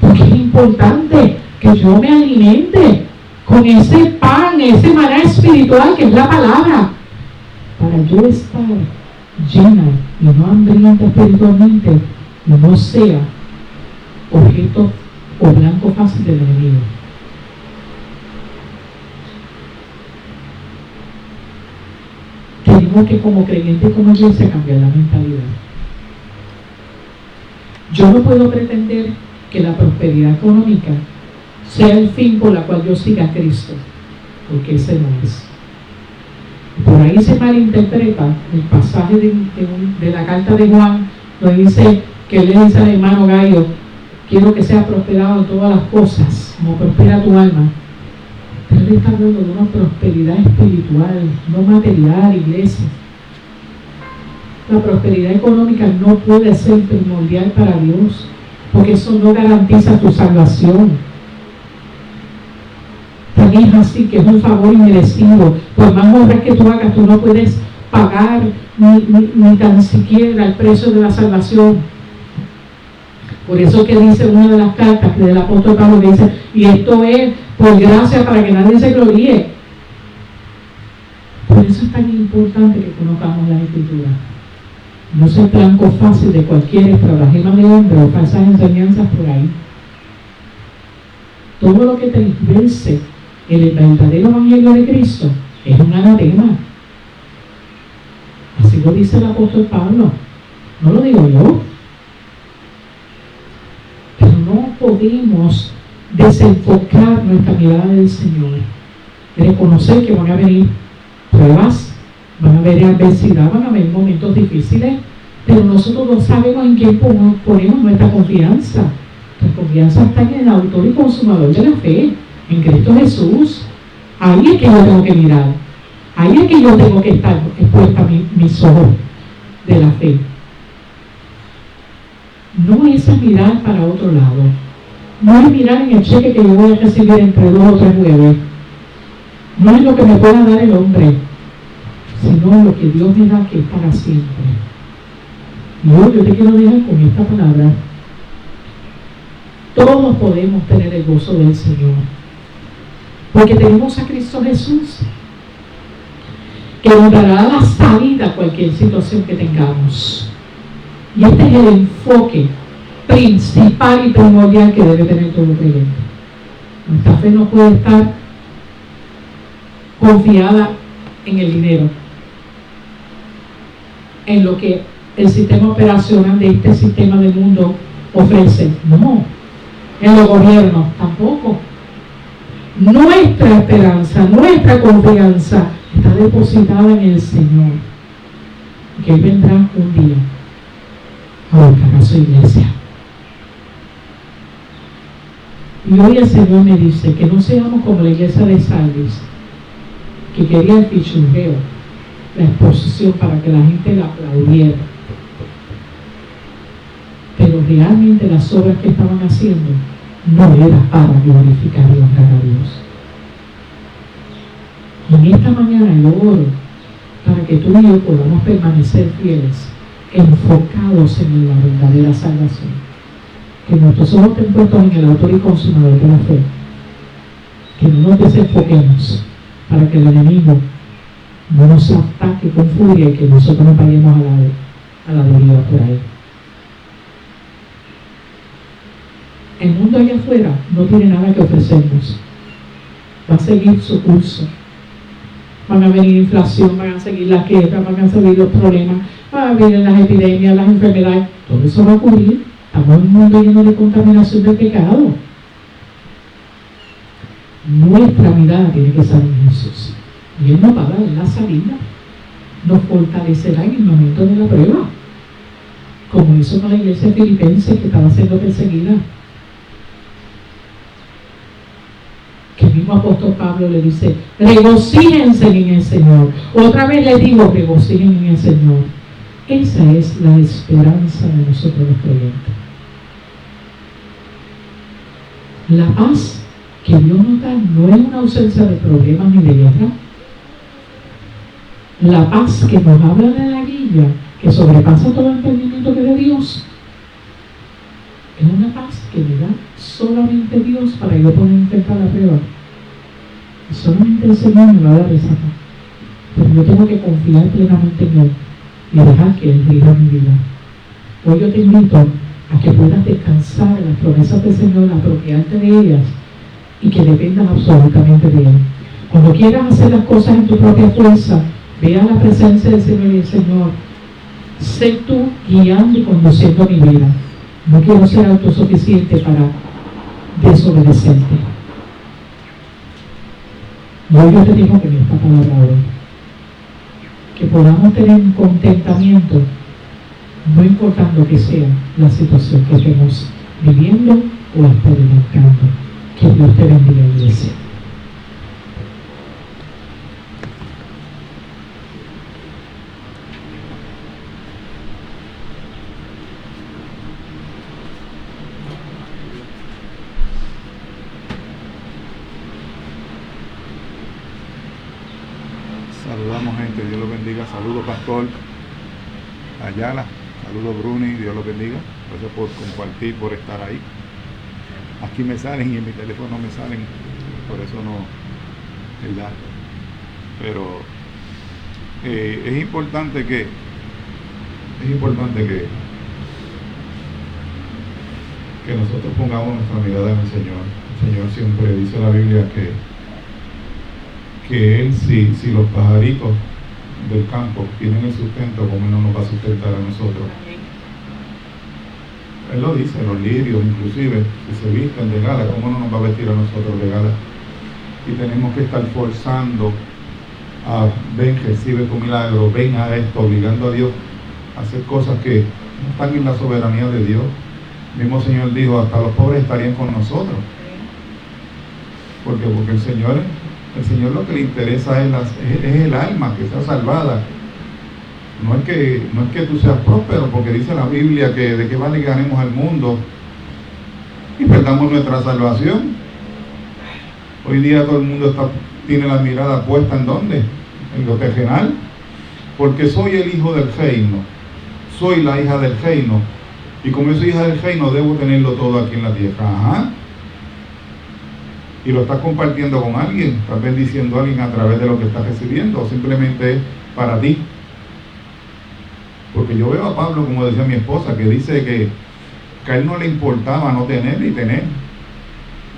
Porque es importante que yo me alimente con ese pan, ese maná espiritual que es la palabra, para yo estar llena y no hambrienta espiritualmente, y no sea objeto o blanco fácil del enemigo. Tenemos que, como creyentes, como iglesia, cambiar la mentalidad. Yo no puedo pretender que la prosperidad económica sea el fin por la cual yo siga a Cristo, porque ese no es. Por ahí se malinterpreta el pasaje de la carta de Juan, donde dice que él le dice al hermano Gayo: quiero que sea prosperado en todas las cosas, como prospera tu alma. Pero él está hablando de una prosperidad espiritual, no material, iglesia. La prosperidad económica no puede ser primordial para Dios, porque eso no garantiza tu salvación. También es así, que es un favor inmerecido. Por más obras que tú hagas, tú no puedes pagar ni tan siquiera el precio de la salvación. Por eso que dice una de las cartas del apóstol Pablo, que dice: y esto es por gracia, para que nadie se gloríe. Por eso es tan importante que conozcamos la Escritura. No es el blanco fácil de cualquier estratagema de hombre o falsas enseñanzas por ahí. Todo lo que transverse el verdadero evangelio de Cristo es un anatema. Así lo dice el apóstol Pablo, no lo digo yo. Pero no podemos desenfocar nuestra mirada del Señor. Reconocer que van a venir pruebas, van a haber adversidad, van a haber momentos difíciles, pero nosotros no sabemos en quién ponemos nuestra confianza. Nuestra confianza está en el autor y consumador de la fe, en Cristo Jesús. Ahí es que yo tengo que mirar, ahí es que yo tengo que estar expuesta mis ojos de la fe. No es mirar para otro lado, no es mirar en el cheque que yo voy a recibir entre 2 o 3 jueves, no es lo que me pueda dar el hombre, sino lo que Dios me da, que es para siempre. Y hoy yo te quiero dejar con esta palabra: todos podemos tener el gozo del Señor, porque tenemos a Cristo Jesús, que nos dará la salida a cualquier situación que tengamos. Y este es el enfoque principal y primordial que debe tener todo creyente. Nuestra fe no puede estar confiada en el dinero, en lo que el sistema operacional de este sistema del mundo ofrece. No, en los gobiernos tampoco. Nuestra esperanza, nuestra confianza está depositada en el Señor, que Él vendrá un día a buscar a su iglesia. Y hoy el Señor me dice que no seamos como la iglesia de Sardis, que quería el pichurreo, la exposición para que la gente la aplaudiera. Pero realmente las obras que estaban haciendo no era para glorificar y honrar a Dios. Y en esta mañana yo oro para que tú y yo podamos permanecer fieles, enfocados en la verdadera salvación. Que nuestros ojos estén puestos en el autor y consumador de la fe. Que no nos desenfoquemos para que el enemigo no nos ataque con furia y que nosotros nos vayamos a la deriva por ahí. El mundo allá afuera no tiene nada que ofrecernos. Va a seguir su curso. Van a venir inflación, van a seguir las guerras, van a seguir los problemas, van a venir las epidemias, las enfermedades. Todo eso va a ocurrir. Estamos en un mundo lleno de contaminación del pecado. Nuestra mirada tiene que estar en Jesús. Y Él nos va a dar la salida. Nos fortalecerá en el momento de la prueba. Como hizo con la iglesia filipense que estaba siendo perseguida. Que el mismo apóstol Pablo le dice, regocíjense en el Señor. Otra vez le digo, regocíjense en el Señor. Esa es la esperanza de nosotros los creyentes. La paz que Dios nos da no es una ausencia de problemas ni de guerra. La paz que nos habla de la guía, que sobrepasa todo entendimiento que es de Dios, es una paz que me da solamente Dios para yo poder enfrentar la prueba. Y solamente el Señor me va a dar esa paz. Pero yo tengo que confiar plenamente en Él y dejar que Él rija mi vida. Hoy yo te invito a que puedas descansar en las promesas del Señor, apropiarte de ellas y que dependas absolutamente de Él. Cuando quieras hacer las cosas en tu propia fuerza, ve a la presencia del Señor y el Señor, sé tú guiando y conduciendo mi vida. No quiero ser autosuficiente para desobedecerte. Y hoy yo te digo que en esta palabra hoy, que podamos tener un contentamiento, no importando que sea la situación que estemos viviendo o experimentando. Que Dios te bendiga, iglesia. Saludamos, gente, Dios los bendiga. Saludos, Pastor Ayala. Saludos, Bruni, Dios los bendiga. Gracias por compartir, por estar ahí. Aquí me salen y en mi teléfono me salen, por eso no, ¿verdad? Pero es importante que nosotros pongamos nuestra mirada en el Señor. El Señor siempre dice en la Biblia que Él, si los pajaritos del campo tienen el sustento, como Él no nos va a sustentar a nosotros. Él lo dice, los lirios inclusive, si se visten de gala, ¿cómo no nos va a vestir a nosotros de gala? Y tenemos que estar forzando a, ven, recibe tu milagro, ven a esto, obligando a Dios a hacer cosas que no están en la soberanía de Dios. El mismo Señor dijo, hasta los pobres estarían con nosotros. Porque el Señor lo que le interesa es el alma que sea salvada. No es que tú seas próspero, porque dice la Biblia que de qué vale que ganemos al mundo y perdamos nuestra salvación. Hoy día todo el mundo tiene la mirada puesta ¿en dónde? En lo terrenal. Porque soy el hijo del reino, soy la hija del reino, y como yo soy hija del reino debo tenerlo todo aquí en la tierra. Ajá. Y lo estás compartiendo con alguien, estás bendiciendo a alguien a través de lo que estás recibiendo, o simplemente es para ti. Porque yo veo a Pablo, como decía mi esposa, que dice que a él no le importaba no tener ni tener.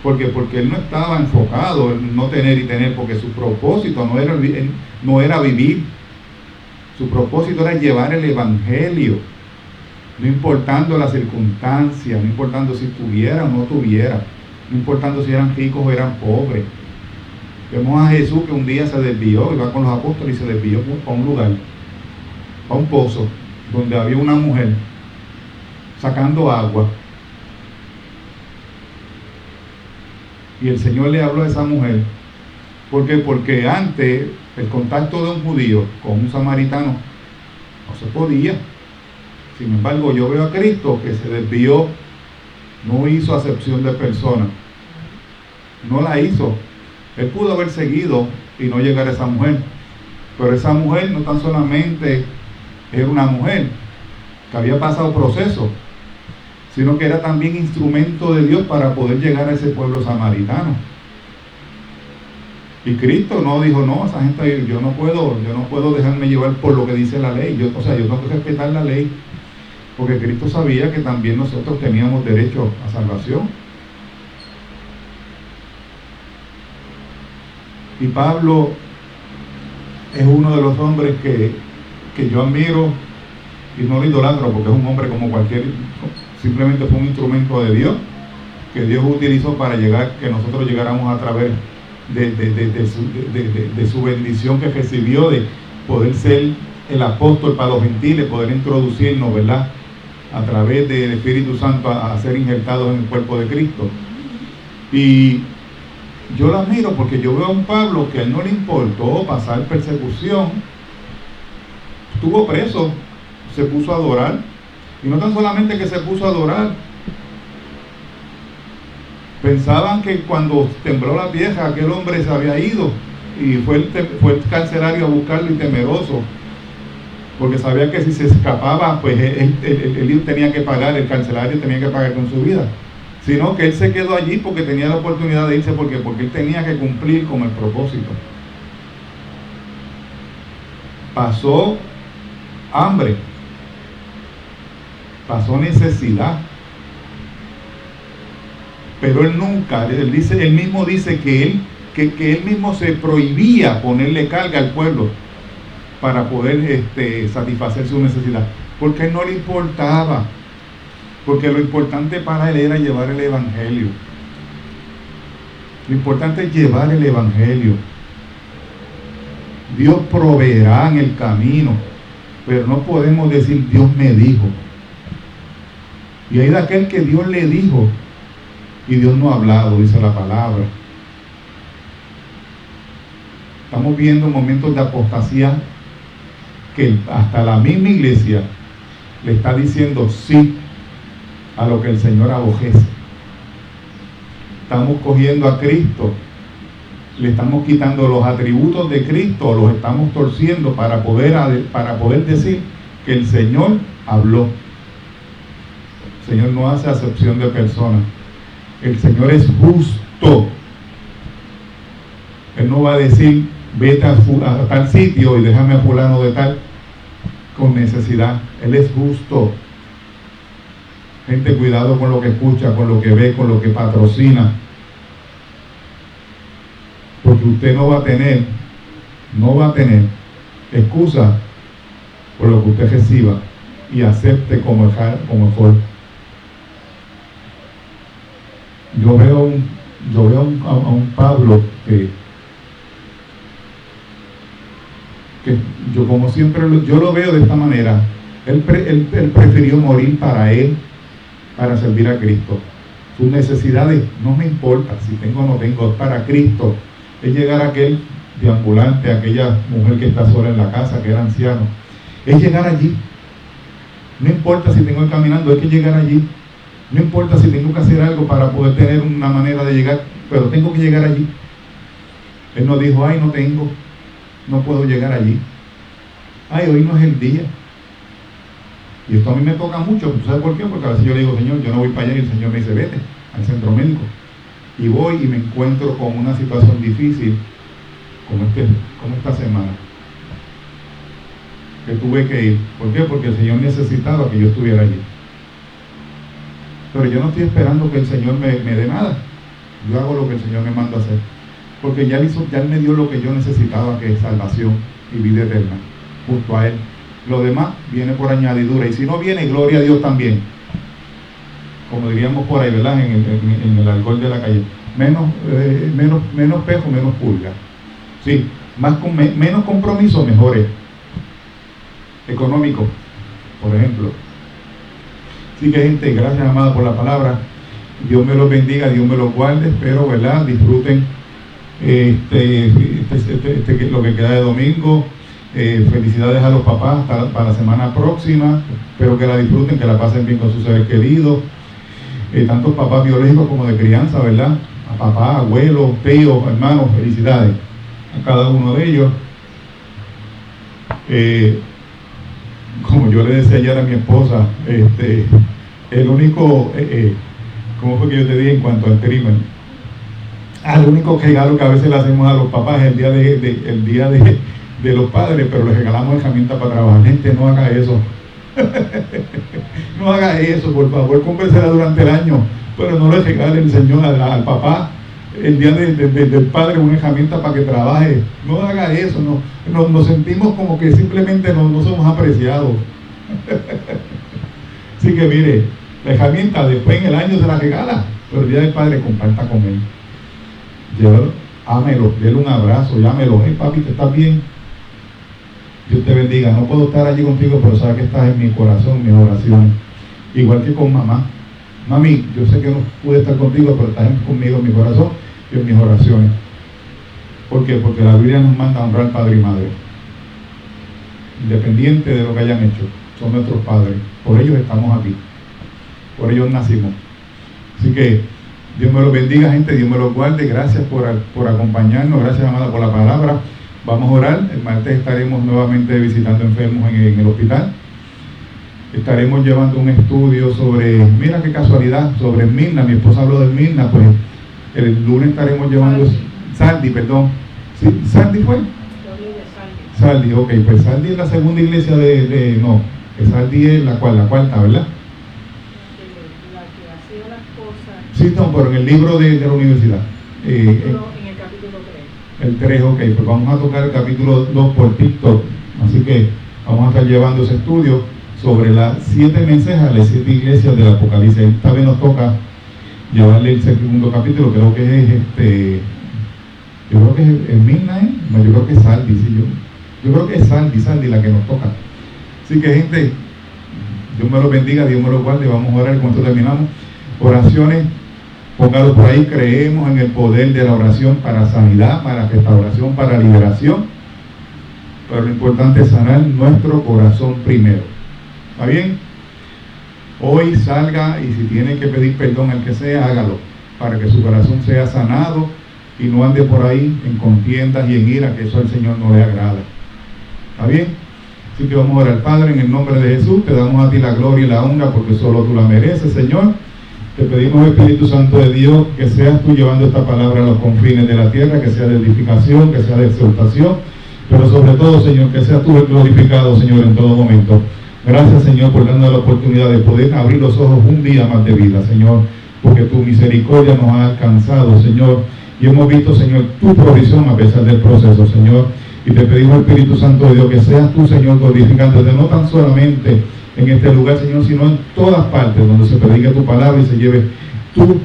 Porque él no estaba enfocado en no tener y tener, porque su propósito no era vivir. Su propósito era llevar el evangelio, no importando las circunstancias, no importando si tuviera o no tuviera, no importando si eran ricos o eran pobres. Vemos a Jesús que un día se desvió, iba con los apóstoles y se desvió a un lugar, a un pozo, donde había una mujer sacando agua. Y el Señor le habló a esa mujer. ¿Por qué? Porque antes el contacto de un judío con un samaritano no se podía. Sin embargo, yo veo a Cristo que se desvió, no hizo acepción de personas, no la hizo. Él pudo haber seguido y no llegar a esa mujer, pero esa mujer no tan solamente era una mujer que había pasado proceso, sino que era también instrumento de Dios para poder llegar a ese pueblo samaritano. Y Cristo no dijo, no, esa gente, yo no puedo dejarme llevar por lo que dice la ley. Yo tengo que respetar la ley, porque Cristo sabía que también nosotros teníamos derecho a salvación. Y Pablo es uno de los hombres que yo admiro y no lo idolatro, porque es un hombre como cualquier, simplemente fue un instrumento de Dios que Dios utilizó para que nosotros llegáramos a través de su bendición que recibió, de poder ser el apóstol para los gentiles, poder introducirnos, ¿verdad?, a través del Espíritu Santo a ser injertados en el cuerpo de Cristo. Y yo lo admiro porque yo veo a un Pablo que a él no le importó pasar persecución, estuvo preso, se puso a adorar, y no tan solamente que se puso a adorar. Pensaban que cuando tembló la tierra aquel hombre se había ido, y fue el carcelario a buscarlo y temeroso, porque sabía que si se escapaba, pues él tenía que pagar, el carcelario tenía que pagar con su vida. Sino que él se quedó allí porque tenía la oportunidad de irse, porque él tenía que cumplir con el propósito. Pasó hambre, pasó necesidad, pero él nunca, él mismo dice que él mismo se prohibía ponerle carga al pueblo para poder satisfacer su necesidad, porque a él no le importaba, porque lo importante para él era llevar el evangelio. Lo importante es llevar el evangelio. Dios proveerá en el camino, pero no podemos decir Dios me dijo. Y hay de aquel que Dios le dijo y Dios no ha hablado, dice la palabra. Estamos viendo momentos de apostasía que hasta la misma iglesia le está diciendo sí a lo que el Señor abojece. Estamos cogiendo a Cristo, le estamos quitando los atributos de Cristo, los estamos torciendo para poder decir que el Señor habló. El Señor no hace acepción de personas. El Señor es justo. Él no va a decir vete a tal sitio y déjame a fulano de tal con necesidad. Él es justo. Gente, cuidado con lo que escucha, con lo que ve, con lo que patrocina, porque usted no va a tener excusa por lo que usted reciba y acepte como fue. Yo veo a un Pablo que yo, como siempre, yo lo veo de esta manera. Él prefirió morir para él, para servir a Cristo. Sus necesidades no me importa si tengo o no tengo, es para Cristo. Es llegar a aquel deambulante, a aquella mujer que está sola en la casa, que era anciano. Es llegar allí. No importa si tengo que ir caminando, hay que llegar allí. No importa si tengo que hacer algo para poder tener una manera de llegar, pero tengo que llegar allí. Él no dijo, ay, no puedo llegar allí. Ay, hoy no es el día. Y esto a mí me toca mucho. ¿Sabes por qué? Porque a veces yo le digo, Señor, yo no voy para allá, y el Señor me dice, vete al centro médico. Y voy y me encuentro con una situación difícil, como esta semana, que tuve que ir. ¿Por qué? Porque el Señor necesitaba que yo estuviera allí. Pero yo no estoy esperando que el Señor me dé nada. Yo hago lo que el Señor me manda a hacer. Porque ya Él me dio lo que yo necesitaba, que es salvación y vida eterna, junto a Él. Lo demás viene por añadidura. Y si no viene, gloria a Dios también. Como diríamos por ahí, ¿verdad? En el alcohol de la calle. Menos pejo, menos pulga. Sí, menos compromiso, mejores. Económico, por ejemplo. Así que, gente, gracias, amada, por la palabra. Dios me los bendiga, Dios me los guarde. Espero, ¿verdad? Disfruten lo que queda de domingo. Felicidades a los papás para la semana próxima. Espero que la disfruten, que la pasen bien con sus seres queridos. Tanto papás biológicos como de crianza, ¿verdad? A papá, abuelos, tíos, hermanos, felicidades a cada uno de ellos. Como yo le decía ayer a mi esposa, el único, ¿cómo fue que yo te dije en cuanto al crimen? El único regalo que a veces le hacemos a los papás es el día de los padres, pero les regalamos herramientas para trabajar. Gente, no haga eso. No haga eso, por favor, cómprensela durante el año, pero no le regale el Señor al papá el día del padre una herramienta para que trabaje. No haga eso, nos sentimos como que simplemente no somos apreciados. Así que mire, la herramienta después en el año se la regala, pero el día del padre comparta con él. Llévalo, ámelo, déle un abrazo, llámelo. Hey papi, ¿te estás bien? Dios te bendiga. No puedo estar allí contigo, pero sabes que estás en mi corazón, en mis oraciones. Igual que con mamá. Mami, yo sé que no pude estar contigo, pero estás conmigo en mi corazón y en mis oraciones. ¿Por qué? Porque la Biblia nos manda a honrar al padre y madre. Independiente de lo que hayan hecho, son nuestros padres. Por ellos estamos aquí. Por ellos nacimos. Así que Dios me los bendiga, gente. Dios me los guarde. Gracias por acompañarnos. Gracias, amada, por la palabra. Vamos a orar. El martes estaremos nuevamente visitando enfermos en el hospital. Estaremos llevando un estudio sobre, mira qué casualidad, sobre Mirna. Mi esposa habló de Mirna, pues el lunes estaremos llevando Saldi, perdón. ¿Sí? ¿Saldi fue? Saldi, ok. Pues Saldi es la segunda iglesia no, Saldi es la cuarta, ¿verdad? La que hacía las cosas. Sí, no, pero en el libro de la universidad. En el capítulo 3. El 3, ok, pues vamos a tocar el capítulo 2 por TikTok. Así que vamos a estar llevando ese estudio sobre las 7 mensajes a las 7 iglesias del Apocalipsis. Esta vez nos toca llevarle el segundo capítulo, creo que es yo creo que es Mirna, no, yo creo que es Saldi, sí, yo creo que es Saldi la que nos toca. Así que, gente, Dios me los bendiga, Dios me los guarde. Vamos a orar cuando terminamos. Oraciones, póngalo por ahí. Creemos en el poder de la oración para sanidad, para restauración, para liberación, pero lo importante es sanar nuestro corazón primero. ¿Está bien? Hoy salga, y si tiene que pedir perdón al que sea, hágalo, para que su corazón sea sanado y no ande por ahí en contiendas y en ira, que eso al Señor no le agrada. ¿Está bien? Así que vamos a orar. Padre, en el nombre de Jesús, te damos a ti la gloria y la honra, porque solo tú la mereces, Señor. Te pedimos, Espíritu Santo de Dios, que seas tú llevando esta palabra a los confines de la tierra, que sea de edificación, que sea de exhortación, pero sobre todo, Señor, que seas tú el glorificado, Señor, en todo momento. Gracias, Señor, por darnos la oportunidad de poder abrir los ojos un día más de vida, Señor, porque tu misericordia nos ha alcanzado, Señor, y hemos visto, Señor, tu provisión a pesar del proceso, Señor. Y te pedimos, Espíritu Santo de Dios, que seas tú, Señor, glorificándote no tan solamente en este lugar, Señor, sino en todas partes donde se predique tu palabra y se lleve tu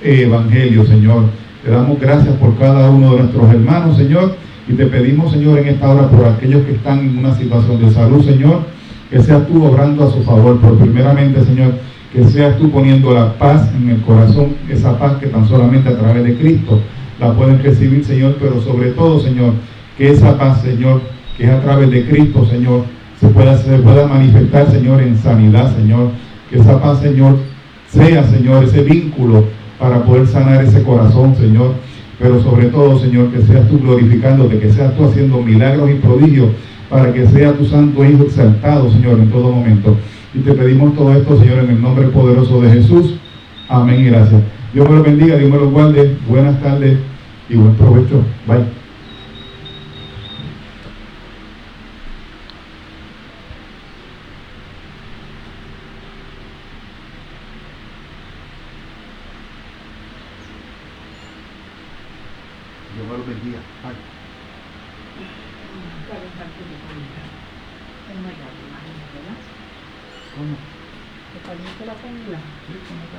evangelio, Señor. Te damos gracias por cada uno de nuestros hermanos, Señor, y te pedimos, Señor, en esta hora por aquellos que están en una situación de salud, Señor, que seas tú obrando a su favor, pero primeramente, Señor, que seas tú poniendo la paz en el corazón, esa paz que tan solamente a través de Cristo la pueden recibir, Señor, pero sobre todo, Señor, que esa paz, Señor, que es a través de Cristo, Señor, se pueda manifestar, Señor, en sanidad, Señor. Que esa paz, Señor, sea, Señor, ese vínculo para poder sanar ese corazón, Señor. Pero sobre todo, Señor, que seas tú glorificándote, que seas tú haciendo milagros y prodigios para que sea tu santo Hijo exaltado, Señor, en todo momento. Y te pedimos todo esto, Señor, en el nombre poderoso de Jesús. Amén y gracias. Dios me lo bendiga, Dios me lo guarde. Buenas tardes y buen provecho. Bye. Dios me lo bendiga. Bye. ¿Cómo? ¿Te caliente la comida? Sí, ¿cómo está?